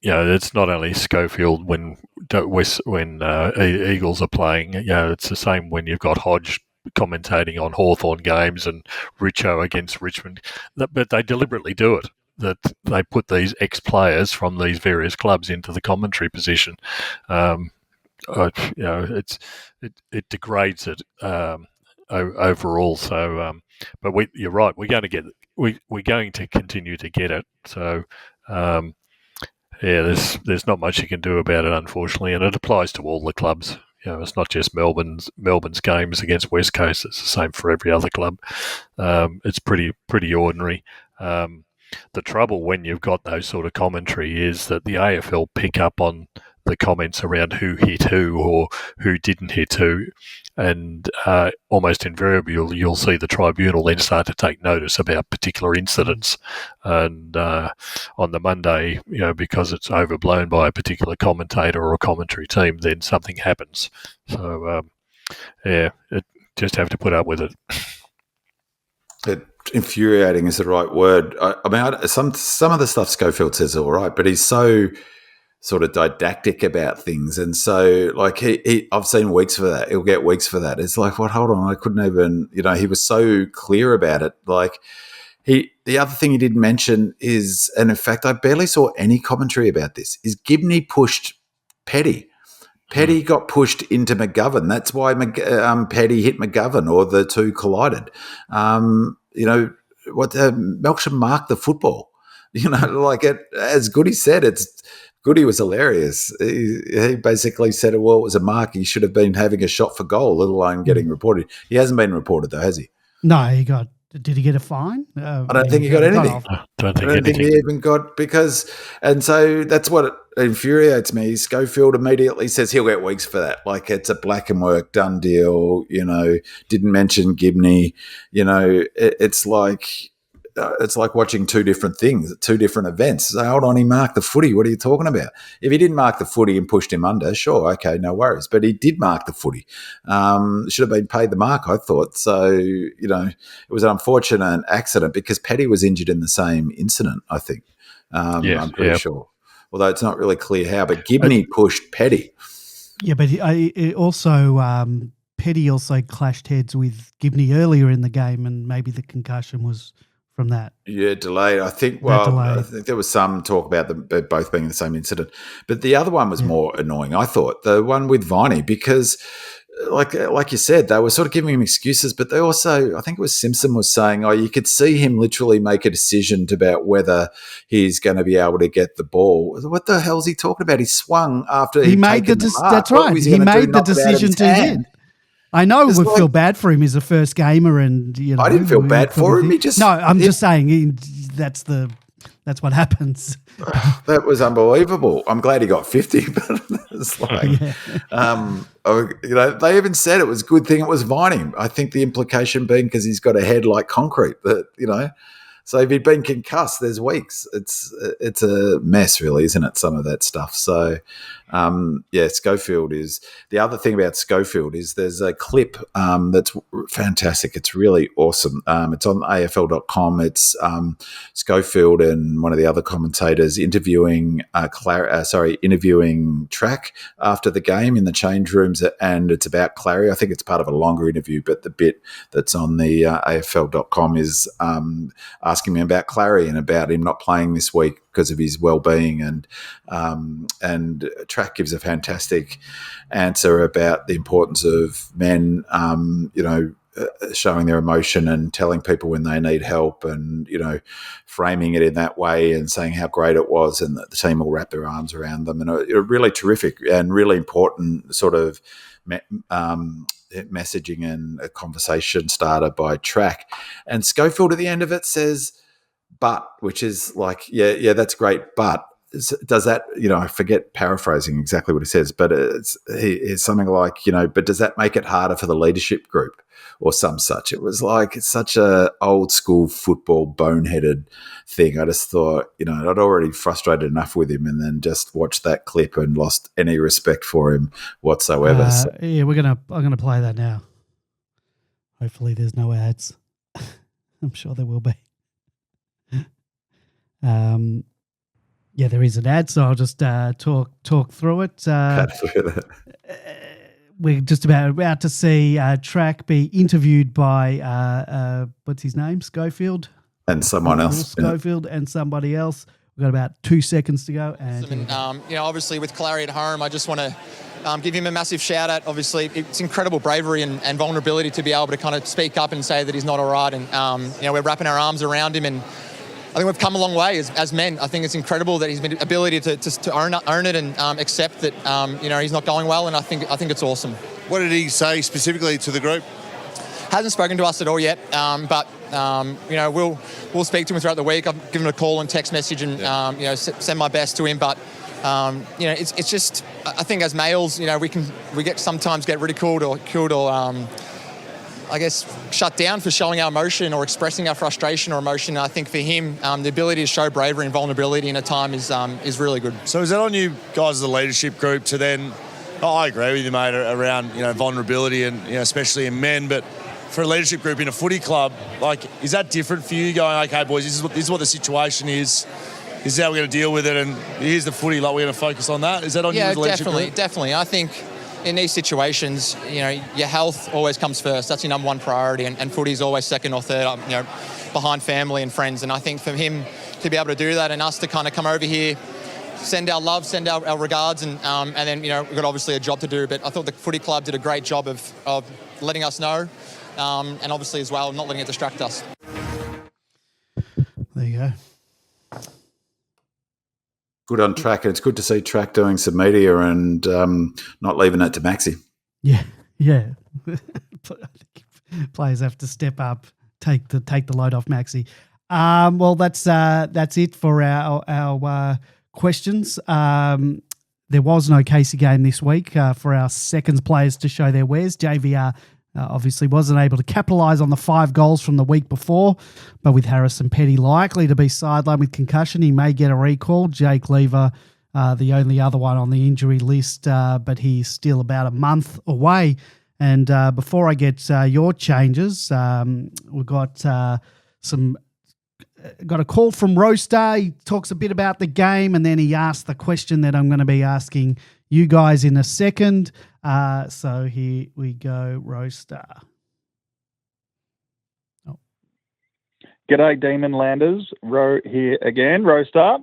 it's not only Schofield when Eagles are playing. It's the same when you've got Hodge commentating on Hawthorn games and Richo against Richmond. But they deliberately do it. That they put these ex-players from these various clubs into the commentary position. It degrades it overall. So, but you're right. We're going to continue to get it. So, there's not much you can do about it, unfortunately, and it applies to all the clubs. It's not just Melbourne's games against West Coast. It's the same for every other club. It's pretty ordinary. The trouble when you've got those sort of commentary is that the AFL pick up on the comments around who hit who or who didn't hit who. And almost invariably, you'll see the tribunal then start to take notice about particular incidents. And on the Monday, because it's overblown by a particular commentator or a commentary team, then something happens. So, just have to put up with it.
Infuriating is the right word. I mean, some of the stuff Schofield says is all right, but he's so sort of didactic about things, and so like I've seen weeks for that. He'll get weeks for that. It's like, what? Hold on, I couldn't even. He was so clear about it. Like the other thing he didn't mention is, and in fact, I barely saw any commentary about this. Is Gibney pushed Petty? Petty got pushed into McGovern. That's why Petty hit McGovern, or the two collided. Melksham marked the football. Like as Goody said, Goody was hilarious. He basically said, well, it was a mark. He should have been having a shot for goal, let alone getting reported. He hasn't been reported though, has he?
No, did he get a fine?
I don't think he got anything. I don't think he even got, and so that's what infuriates me. Schofield immediately says he'll get weeks for that. Like it's a black and work done deal. Didn't mention Gibney. It's like watching two different things, two different events. So hold on, he marked the footy. What are you talking about? If he didn't mark the footy and pushed him under, sure, okay, no worries. But he did mark the footy. Should have been paid the mark, I thought. So, it was an unfortunate accident because Petty was injured in the same incident, I think. I'm pretty sure. Although it's not really clear how, but Gibney pushed Petty. Yeah, but
Petty also clashed heads with Gibney earlier in the game, and maybe the concussion was from that.
Yeah, delayed. I think, I think there was some talk about them both being the same incident. But the other one was more annoying, I thought, the one with 𝗍ine, because like you said, they were sort of giving him excuses, but they also, I think it was Simpson was saying, you could see him literally make a decision about whether he's going to be able to get the ball. What the hell is he talking about? He swung after he made the mark.
That's right. He made the decision to hit. I know we feel bad for him. He's a first gamer, and
I didn't feel bad for him.
I'm just saying that's what happens.
That was unbelievable. I'm glad he got 50, but it's like, they even said it was a good thing it was 𝗍ine. I think the implication being because he's got a head like concrete. That so if he'd been concussed, there's weeks. It's a mess, really, isn't it? Some of that stuff. So, Schofield is the other thing about Schofield is there's a clip that's fantastic. It's really awesome. It's on AFL.com. It's Schofield and one of the other commentators interviewing Track after the game in the change rooms, and it's about 𝗟𝗏. I think it's part of a longer interview, but the bit that's on the AFL.com is asking me about 𝗟𝗏 and about him not playing this week because of his well-being, and Track gives a fantastic answer about the importance of men, showing their emotion and telling people when they need help, and framing it in that way and saying how great it was, and that the team will wrap their arms around them, and a really terrific and really important sort of messaging and a conversation starter by Track. And Schofield at the end of it says, but, which is like, yeah, that's great, but does that, I forget paraphrasing exactly what he says, but it's something like, but does that make it harder for the leadership group or some such? It was like, it's such a old school football boneheaded thing. I just thought, I'd already frustrated enough with him, and then just watched that clip and lost any respect for him whatsoever.
I'm gonna play that now. Hopefully there's no ads. I'm sure there will be. There is an ad, so I'll just talk through it. We're just about to see Track be interviewed by what's his name, Schofield,
and someone else,
Schofield, and somebody else. We've got about 2 seconds to go. And
obviously with 𝗟𝗏 at home, I just want to give him a massive shout out. Obviously, it's incredible bravery and vulnerability to be able to kind of speak up and say that he's not all right. And we're wrapping our arms around him, and I think we've come a long way as men. I think it's incredible that he's been ability to own it and accept that he's not going well, and I think it's awesome.
What did he say specifically to the group?
Hasn't spoken to us at all yet, but we'll speak to him throughout the week. I've given him a call and text message and send my best to him. But It's just, I think as males, we sometimes get ridiculed or killed or I guess shut down for showing our emotion or expressing our frustration or emotion. And I think for him, the ability to show bravery and vulnerability in a time is really good.
So is that on you guys as a leadership group to then? Oh, I agree with you, mate, around vulnerability and especially in men, but for a leadership group in a footy club, like, is that different for you? Going, okay, boys, this is what the situation is. This is how we're going to deal with it, and here's the footy. Like, we're going to focus on that. Is that on you as a leadership group?
Definitely. I think in these situations, your health always comes first. That's your number one priority, and footy is always second or third, behind family and friends. And I think for him to be able to do that and us to kind of come over here, send our love, send our regards, and then, we've got obviously a job to do, but I thought the footy club did a great job of letting us know, and obviously as well, not letting it distract us.
There you go.
Good on track, and it's good to see track doing some media and not leaving it to Maxi.
Yeah. I think players have to step up, take the load off Maxi. Well, that's it for our questions. There was no 𝗚cie game this week for our seconds players to show their wares. JVR obviously wasn't able to capitalise on the 5 goals from the week before, but with Harrison Petty likely to be sidelined with concussion, he may get a recall. Jake Lever, the only other one on the injury list, but he's still about a month away. And before I get your changes, we've got got a call from Roaster. He talks a bit about the game, and then he asked the question that I'm going to be asking you guys in a second. So here we go, Roaster. Oh.
G'day, Demonlanders. Ro here again, Roaster.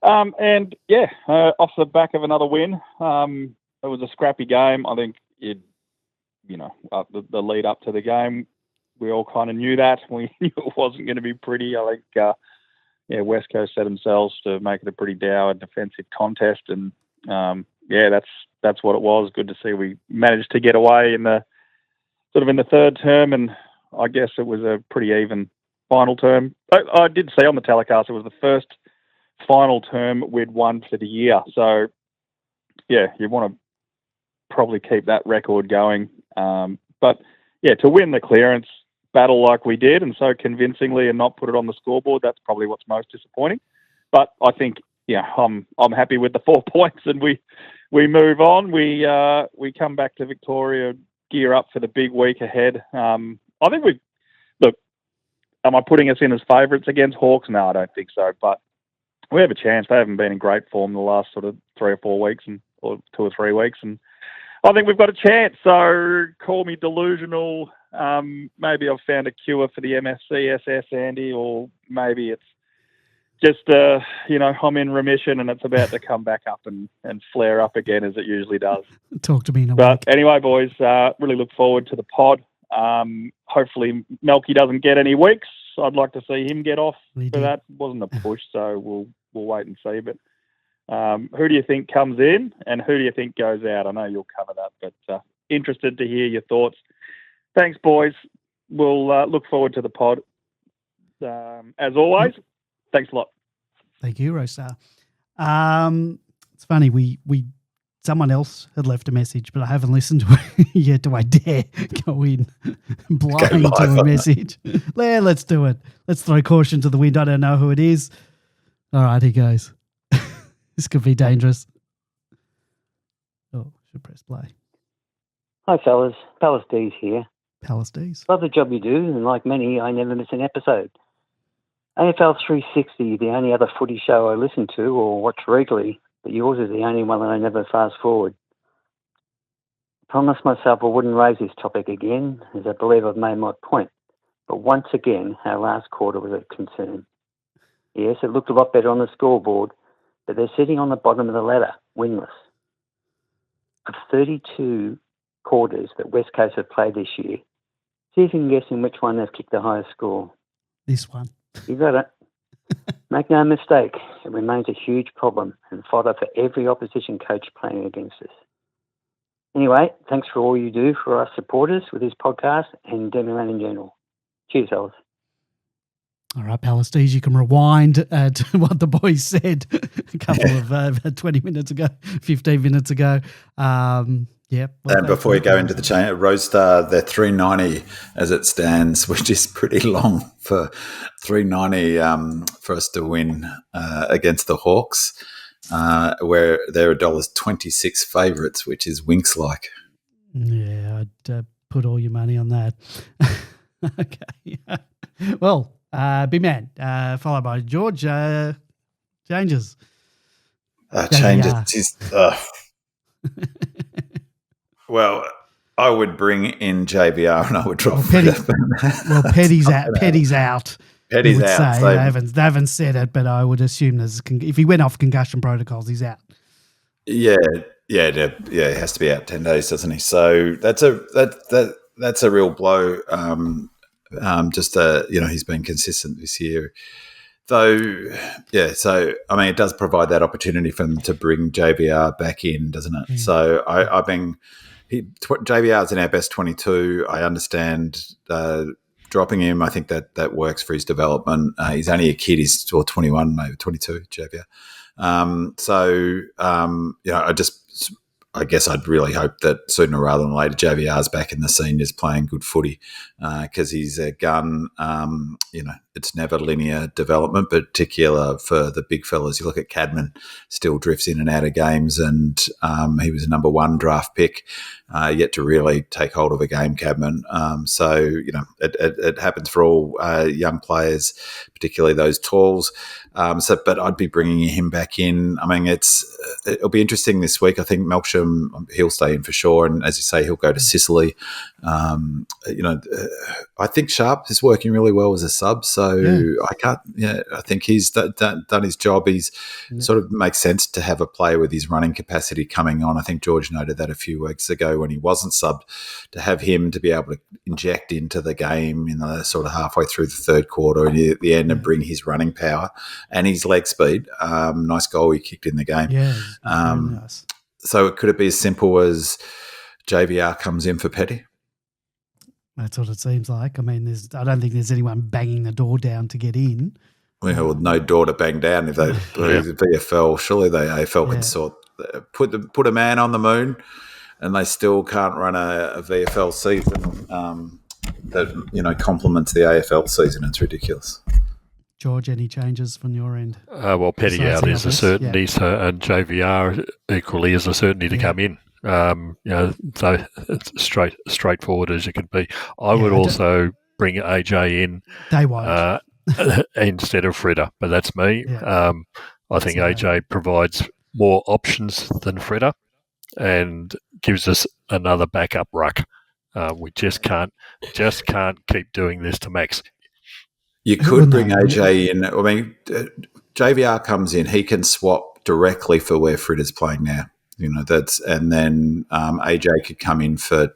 And yeah, off the back of another win. It was a scrappy game. I think the lead up to the game, we all kind of knew that. We knew it wasn't going to be pretty. I think, West Coast set themselves to make it a pretty dour defensive contest, and that's what it was. Good to see we managed to get away in the third term, and I guess it was a pretty even final term. I did say on the telecast it was the first final term we'd won for the year. So yeah, you want to probably keep that record going. But yeah, to win the clearance battle like we did, and so convincingly, and not put it on the scoreboard, that's probably what's most disappointing. But I think, I'm happy with the 4 points, and we move on. We come back to Victoria, gear up for the big week ahead. I think am I putting us in as favourites against Hawks? No, I don't think so. But we have a chance. They haven't been in great form the last sort of 3 or 4 weeks, or 2 or 3 weeks, and I think we've got a chance. So call me delusional. Maybe I've found a cure for the MSCSS, Andy, or maybe it's just, I'm in remission and it's about to come back up and flare up again as it usually does.
Talk to me in a
But
week.
anyway, boys, really look forward to the pod. Hopefully Melky doesn't get any weeks. I'd like to see him get off for that. It wasn't a push, so we'll wait and see. But who do you think comes in and who do you think goes out? I know you'll cover that, but interested to hear your thoughts. Thanks, boys. We'll look forward to the pod. As always, thanks a lot.
Thank you, Rosa. It's funny, we someone else had left a message, but I haven't listened to it yet. Do I dare go in blind to a message? Let's do it. Let's throw caution to the wind. I don't know who it is. All right, here goes. This could be dangerous. Oh, should press play.
Hi, fellas. Palace D's here.
Palace D's.
Love the job you do, and like many, I never miss an episode. AFL 360, the only other footy show I listen to or watch regularly, but yours is the only one that I never fast forward. I promised myself I wouldn't raise this topic again, as I believe I've made my point. But once again, our last quarter was a concern. Yes, it looked a lot better on the scoreboard, but they're sitting on the bottom of the ladder, winless. Of 32 quarters that West Coast have played this year, see if you can guess in which one they've kicked the highest score.
This one.
You got it. Make no mistake, it remains a huge problem and fodder for every opposition coach playing against us. Anyway, thanks for all you do for us supporters with this podcast and Demonland in general. Cheers, fellas.
All right, Palestine, you can rewind to what the boys said a couple of 20 minutes ago, 15 minutes ago. Yeah.
And before you go into the chain, Roadstar, they're 390 as it stands, which is pretty long for 390 for us to win against the Hawks, where they're $1.26 favourites, which is winks like.
Yeah, I'd put all your money on that. Okay. Well, big man, followed by George. Changes.
Changes. Well, I would bring in JVR and I would drop
Petty's out. Petty's out.
Petty's out.
So they haven't said it, but I would assume if he went off concussion protocols, he's out.
Yeah. He has to be out 10 days, doesn't he? So that's a real blow. He's been consistent this year. Though, yeah, so, I mean, it does provide that opportunity for them to bring JVR back in, doesn't it? Mm. So JVR is in our best 22. I understand dropping him. I think that works for his development. He's only a kid. He's 21, maybe 22, JVR. I guess I'd really hope that sooner rather than later JVR's back in the seniors playing good footy because he's a gun. It's never linear development, particular for the big fellas. You look at Cadman, still drifts in and out of games, and he was a number 1 draft pick, yet to really take hold of a game, Cadman. It happens for all young players, particularly those talls. But I'd be bringing him back in. I mean, it'll be interesting this week. I think Melksham, he'll stay in for sure, and as you say, he'll go to Sicily. I think Sharp is working really well as a sub, so I think he's done his job. He's sort of makes sense to have a player with his running capacity coming on. I think George noted that a few weeks ago when he wasn't subbed, to have him to be able to inject into the game in the sort of halfway through the third quarter and at the end and bring his running power and his leg speed. Nice goal he kicked in the game.
Yeah, nice.
So could it be as simple as JVR comes in for Petty?
That's what it seems like. I mean, I don't think there's anyone banging the door down to get in.
Well, no door to bang down. If they VFL, surely the AFL can put a man on the moon, and they still can't run a VFL season that complements the AFL season. It's ridiculous.
George, any changes from your end?
Petty out is a certainty, and JVR equally is a certainty to come in. So it's straightforward as you can be. I would also bring AJ in.
They won't.
Instead of Freda, but that's me. Yeah. I think AJ provides more options than Freda and gives us another backup ruck. We just can't keep doing this to Max.
You could bring AJ in. I mean, JVR comes in, he can swap directly for where Freda's playing now. And then AJ could come in for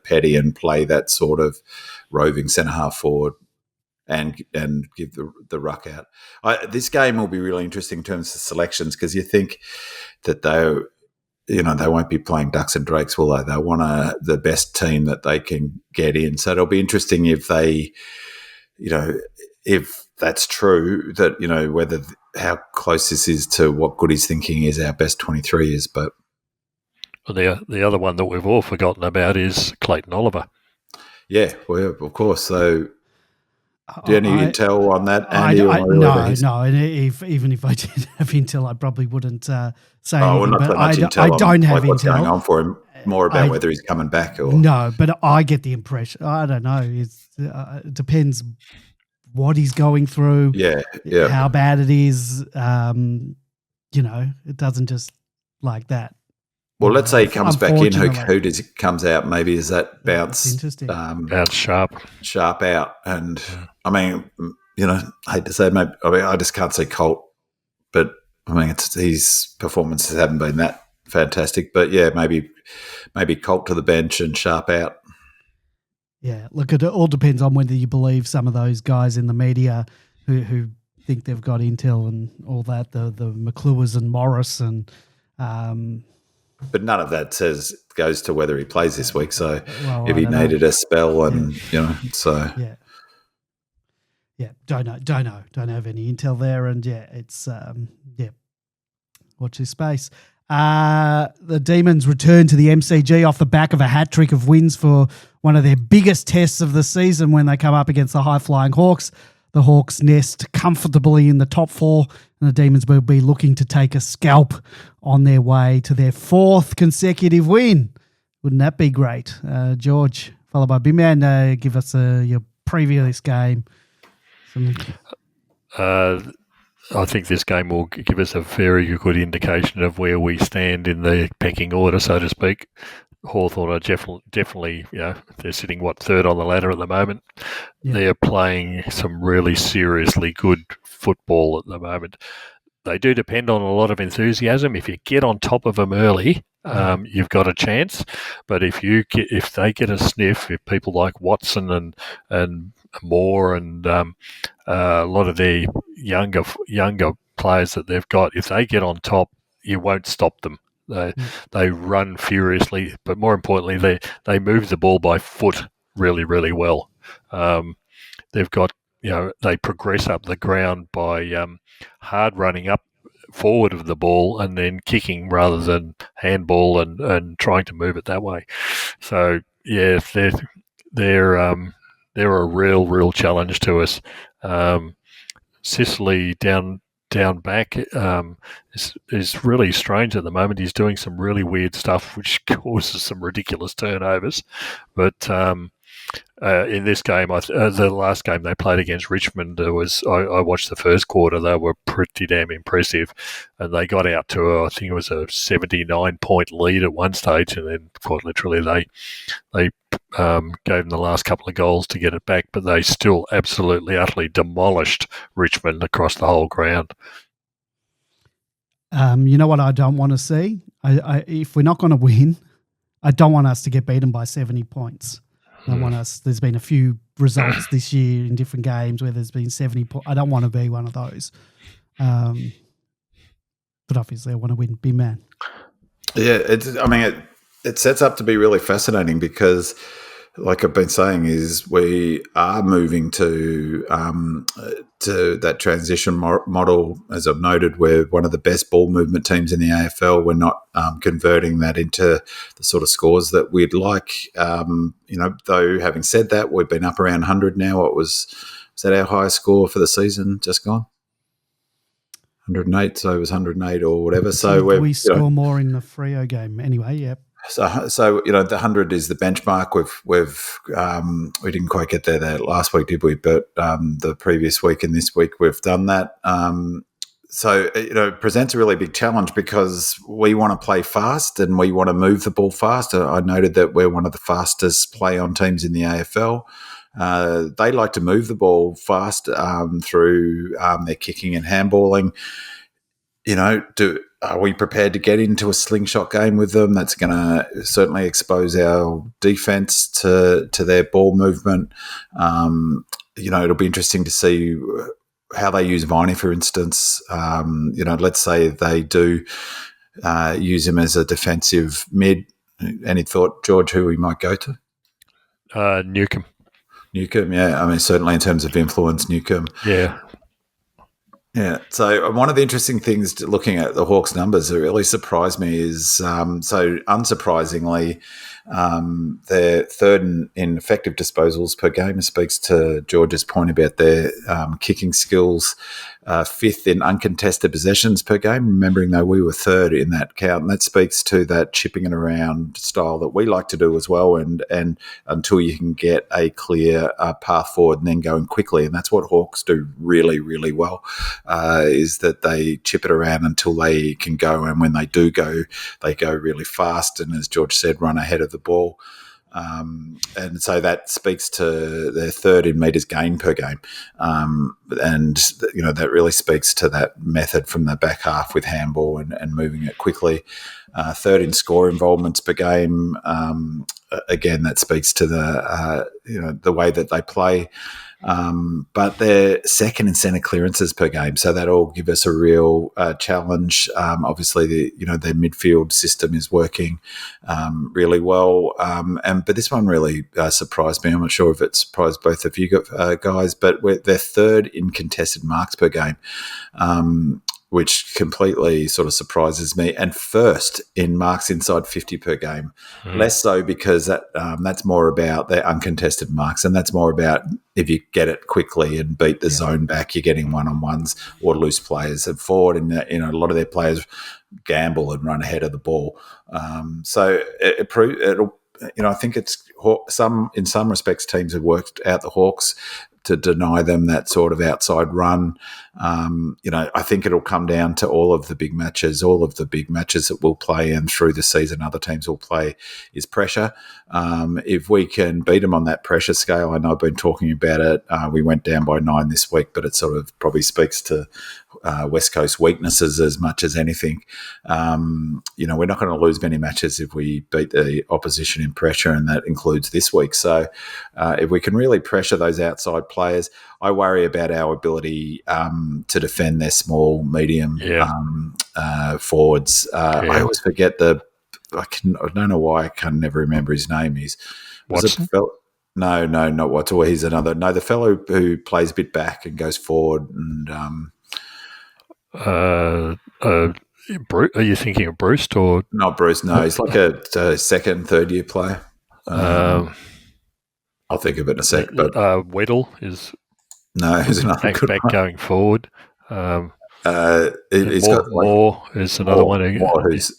Petty and play that sort of roving centre half forward and give the ruck out. This game will be really interesting in terms of selections because you think that they won't be playing ducks and drakes, will they? They want the best team that they can get in. So it'll be interesting if they, if that's true, that whether how close this is to what Goody's thinking is our best 23 is. But
the other one that we've all forgotten about is Clayton Oliver.
Yeah, well, of course. So do you have any intel on that, Andy?
No. And even if I did have intel, I probably wouldn't say anything.
Well, not so much intel.
I don't have
what's
intel.
Going on for him. More about whether he's coming back or
no. But I get the impression. I don't know. It depends what he's going through.
Yeah.
How bad it is. It doesn't just like that.
Well, let's say he comes back in. Who does it comes out? Maybe is that bounce?
Interesting.
Bounce sharp
out. And I mean, I hate to say, maybe I just can't see Colt, but I mean, his performances haven't been that fantastic. But yeah, maybe Colt to the bench and Sharp out.
Yeah, look, it all depends on whether you believe some of those guys in the media who think they've got intel and all that, the McCluers and Morris and.
But none of that goes to whether he plays this week. So if he needed a spell and, so.
don't have any intel there, and it's watch this space. The Demons return to the MCG off the back of a hat trick of wins for one of their biggest tests of the season when they come up against the high-flying Hawks. The Hawks nest comfortably in the top 4, and the Demons will be looking to take a scalp on their way to their 4th consecutive win. Wouldn't that be great? George, followed by B-Man, give us your preview of this game.
I think this game will give us a very good indication of where we stand in the pecking order, so to speak. Hawthorn are definitely, they're sitting, third on the ladder at the moment. Yeah. They're playing some really seriously good football at the moment. They do depend on a lot of enthusiasm. If you get on top of them early, you've got a chance. But if they get a sniff, if people like Watson and Moore and a lot of their younger players that they've got, if they get on top, you won't stop them. They run furiously, but more importantly, they move the ball by foot really, really well. They've got, they progress up the ground by hard running up forward of the ball and then kicking rather than handball and trying to move it that way. So they're a real challenge to us. Sicily down back is really strange at the moment. He's doing some really weird stuff which causes some ridiculous turnovers. But in this game, the last game they played against Richmond, I watched the first quarter. They were pretty damn impressive, and they got out to I think it was a 79-point lead at one stage, and then quite literally they gave them the last couple of goals to get it back, but they still absolutely, utterly demolished Richmond across the whole ground.
You know what I don't want to see? If we're not going to win, I don't want us to get beaten by 70 points. I don't want us. There's been a few results this year in different games where there's been 70 points. I don't want to be one of those. But obviously I want to win. Be man.
Yeah, it sets up to be really fascinating because, like I've been saying, is we are moving to that transition model, as I've noted. We're one of the best ball movement teams in the AFL. We're not converting that into the sort of scores that we'd like. Though having said that, we've been up around 100 now. What was that our highest score for the season just gone? 108, so it was 108 or whatever. So
we score more in the Freo game anyway. Yep.
So the 100 is the benchmark. We didn't quite get there last week, did we? But the previous week and this week we've done that. So it presents a really big challenge because we want to play fast and we want to move the ball fast. I noted that we're one of the fastest play-on teams in the AFL. They like to move the ball fast through their kicking and handballing. Are we prepared to get into a slingshot game with them? That's going to certainly expose our defense to their ball movement. It'll be interesting to see how they use 𝗦cie, for instance. Let's say they do use him as a defensive mid. Any thought, George, who we might go to?
Newcomb,
yeah. Certainly in terms of influence, Newcomb.
Yeah.
Yeah. So one of the interesting things looking at the Hawks' numbers that really surprised me is, so unsurprisingly, they're third in effective disposals per game. It speaks to George's point about their kicking skills. Fifth in uncontested possessions per game, remembering though we were third in that count. And that speaks to that chipping it around style that we like to do as well, and until you can get a clear path forward and then going quickly. And that's what Hawks do really, really well, is that they chip it around until they can go. And when they do go, they go really fast. And as George said, run ahead of the ball. And so that speaks to their third in metres gained per game. That really speaks to that method from the back half with handball and moving it quickly. Third in score involvements per game. Again, that speaks to the way that they play. But they're second in centre clearances per game, so that'll give us a real challenge. Obviously, their midfield system is working really well, but this one really surprised me. I'm not sure if it surprised both of you guys, but they're third in contested marks per game. Which completely sort of surprises me, and first in marks inside 50 per game. Less so because that's more about their uncontested marks, and that's more about if you get it quickly and beat the zone back, you're getting one-on-ones or loose players. And forward, and a lot of their players gamble and run ahead of the ball. So it'll. I think it's in some respects teams have worked out the Hawks to deny them that sort of outside run. I think it'll come down to all of the big matches that we'll play and through the season other teams will play is pressure. If we can beat them on that pressure scale, I know I've been talking about it. We went down by 9 this week, but it sort of probably speaks to West Coast weaknesses as much as anything. We're not going to lose many matches if we beat the opposition in pressure, and that includes this week. So if we can really pressure those outside players, I worry about our ability to defend their small, medium forwards. I always forget I don't know why I can never remember his name. No, not Watson. He's another. No, the fellow who plays a bit back and goes forward and.
Are you thinking of Bruce or
not Bruce? No, he's like a second, third year player. I'll think of it in a sec. But
Weddle is
he's another good
back
one.
going forward.
He's got
Moore is another one.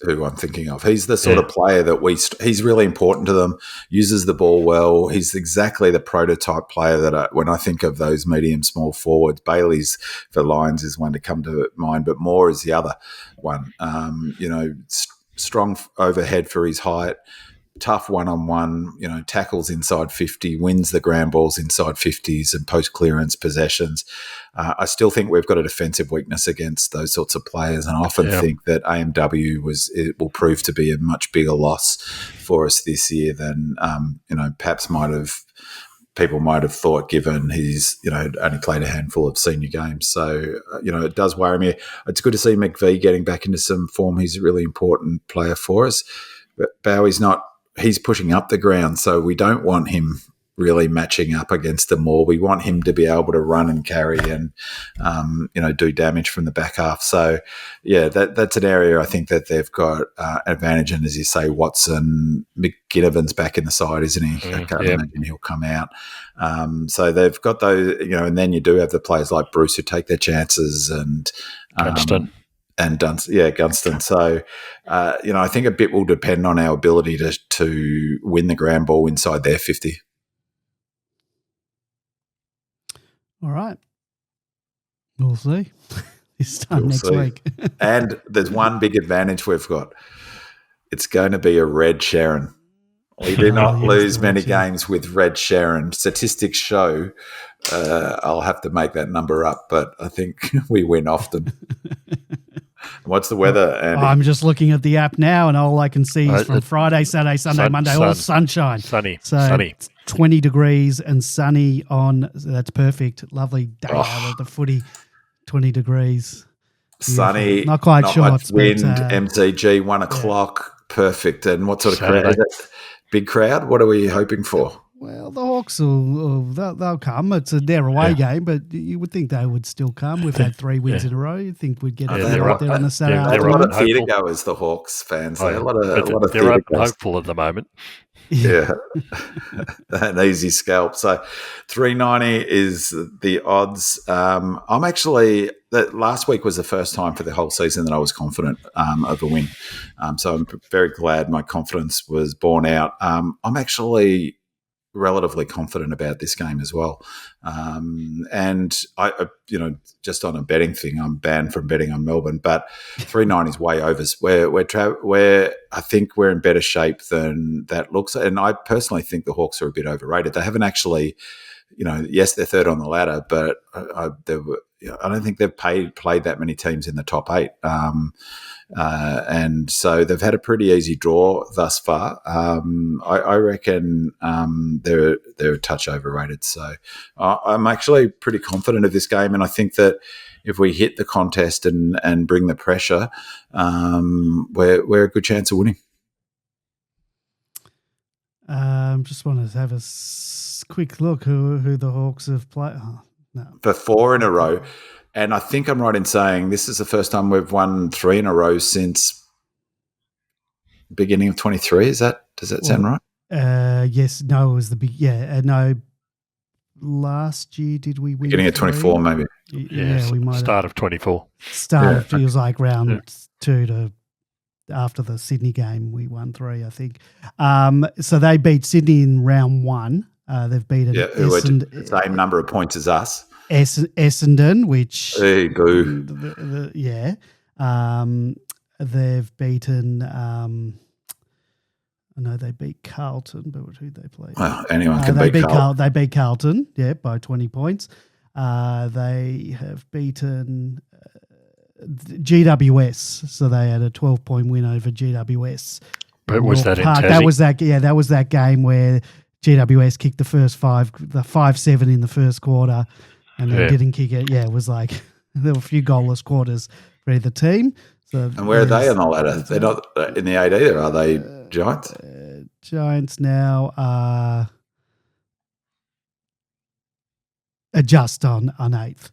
Who I'm thinking of. He's the sort of player that he's really important to them. Uses the ball well. He's exactly the prototype player that when I think of those medium small forwards, Bailey's for Lions is one to come to mind, but Moore is the other one. Strong overhead for his height. Tough one-on-one, tackles inside 50, wins the ground balls inside 50s and post-clearance possessions. I still think we've got a defensive weakness against those sorts of players, and I often think that AMW will prove to be a much bigger loss for us this year than, perhaps people might have thought, given he's, only played a handful of senior games. So, it does worry me. It's good to see McVie getting back into some form. He's a really important player for us. But Bowie's not. He's pushing up the ground, so we don't want him really matching up against them all. We want him to be able to run and carry and, do damage from the back half. So, that's an area I think that they've got an advantage in. As you say, Watson, McGinnivan's back in the side, isn't he? I can't imagine he'll come out. So they've got those, and then you do have the players like Bruce who take their chances and
Gunston.
Gunston. So, I think a bit will depend on our ability to win the ground ball inside their 50.
All right. We'll see this time next week.
And there's one big advantage we've got. It's going to be a red Sharon. We do not lose many games with red Sharon. Statistics show, I'll have to make that number up, but I think we win often. What's the weather, Andy?
I'm just looking at the app now, and all I can see is from Friday, Saturday, Sunday, Monday, all sunshine.
Sunny.
20 degrees and sunny on. That's perfect. Lovely day out of the footy. 20 degrees. Beautiful.
Sunny.
Not quite shorts.
Much wind, MCG, 1 o'clock. Perfect. And what sort of crowd is it? Big crowd? What are we hoping for?
Well, the Hawks they'll come. It's their away game, but you would think they would still come. We've had 3 wins in a row. You think we'd get out there on the Saturday
They're
afternoon?
a lot of theatre goers, the Hawks fans. They're a lot of
they're hopeful at the moment.
Yeah, an easy scalp. So 390 is the odds. I'm actually that last week was the first time for the whole season that I was confident of a win. So I'm very glad my confidence was borne out. I'm actually relatively confident about this game as well. And I just on a betting thing, I'm banned from betting on Melbourne, but 390 is way over. We're I think we're in better shape than that looks. And I personally think the Hawks are a bit overrated. They haven't actually, yes, they're third on the ladder, but I don't think they've played that many teams in the top 8. And so they've had a pretty easy draw thus far. I reckon they're a touch overrated. So I'm actually pretty confident of this game, and I think that if we hit the contest and bring the pressure, we're a good chance of winning.
Just want to have a quick look who the Hawks have played. Oh, no.
For 4 in a row. And I think I'm right in saying this is the first time we've won 3 in a row since beginning of 23. Does that sound right?
Yes. No, it was the big. Yeah. No. Last year, did we win?
Beginning of 24, maybe.
Yeah, we might.
Start of 24.
It was like round 2 to after the Sydney game. We won 3, I think. So they beat Sydney in round 1. They've beaten
who had the same number of points as us.
Essendon, which
there you go.
They've beaten. I know they beat Carlton, but who they play?
Well, anyone can beat Carlton.
They beat Carlton, by 20 points. They have beaten GWS, so they had a 12-point win over GWS.
But was that in Tassie?
That was that game where GWS kicked the first 5-7 in the first quarter, and they didn't kick it. Yeah, it was like there were a few goalless quarters for either team. So
and where are they on the ladder? They're not in the 8 either, are they? Giants?
Giants now are just on 8th.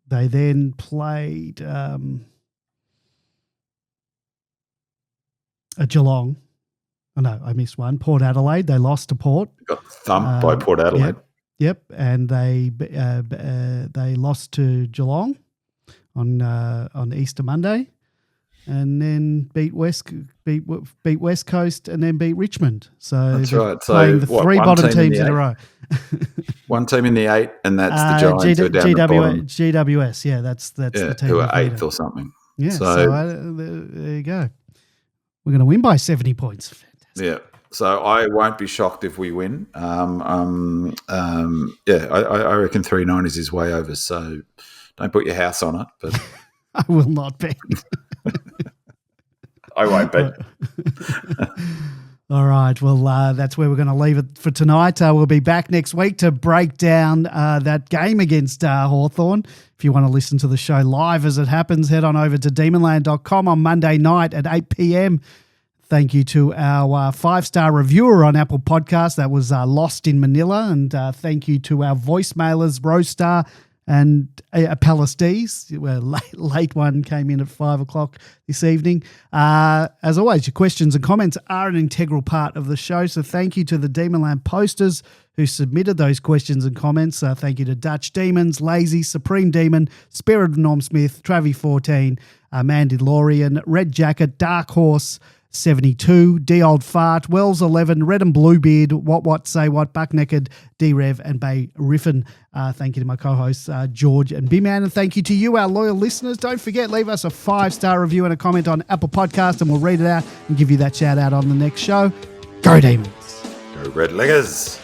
They then played a Geelong. Oh, no, I missed one. Port Adelaide. They lost to Port.
Got thumped by Port Adelaide.
Yep. And they lost to Geelong on Easter Monday, and then beat West Coast, and then beat Richmond. So
that's right. So
playing the 3 bottom teams in a row.
One team in the 8, and that's the Giants who are down the bottom.
GWS, that's the team
who are 8th or something.
Yeah. So there you go. We're going to win by 70 points. Fantastic.
Yeah. So I won't be shocked if we win. I reckon 390s is way over. So don't put your house on it. But
I will not bet.
I won't bet.
All right. Well, that's where we're going to leave it for tonight. We'll be back next week to break down that game against Hawthorn. If you want to listen to the show live as it happens, head on over to demonland.com on Monday night at 8 p.m. Thank you to our 5-star reviewer on Apple Podcasts. That was Lost in Manila. And thank you to our voicemailers, Rostar and Palestese. Late one came in at 5 o'clock this evening. As always, your questions and comments are an integral part of the show. So thank you to the Demonland posters who submitted those questions and comments. Thank you to Dutch Demons, Lazy, Supreme Demon, Spirit of Norm Smith, Travi14, Mandy Lorian, Red Jacket, Dark Horse, 72, D Old Fart, Wells 11, Red and Bluebeard, What Say What, Buck Naked, D Rev and Bay Riffin. Thank you to my co-hosts George and B-Man, and thank you to you, our loyal listeners. Don't forget, leave us a 5-star review and a comment on Apple Podcast, and we'll read it out and give you that shout out on the next show. Go Demons.
Go Red Leggers.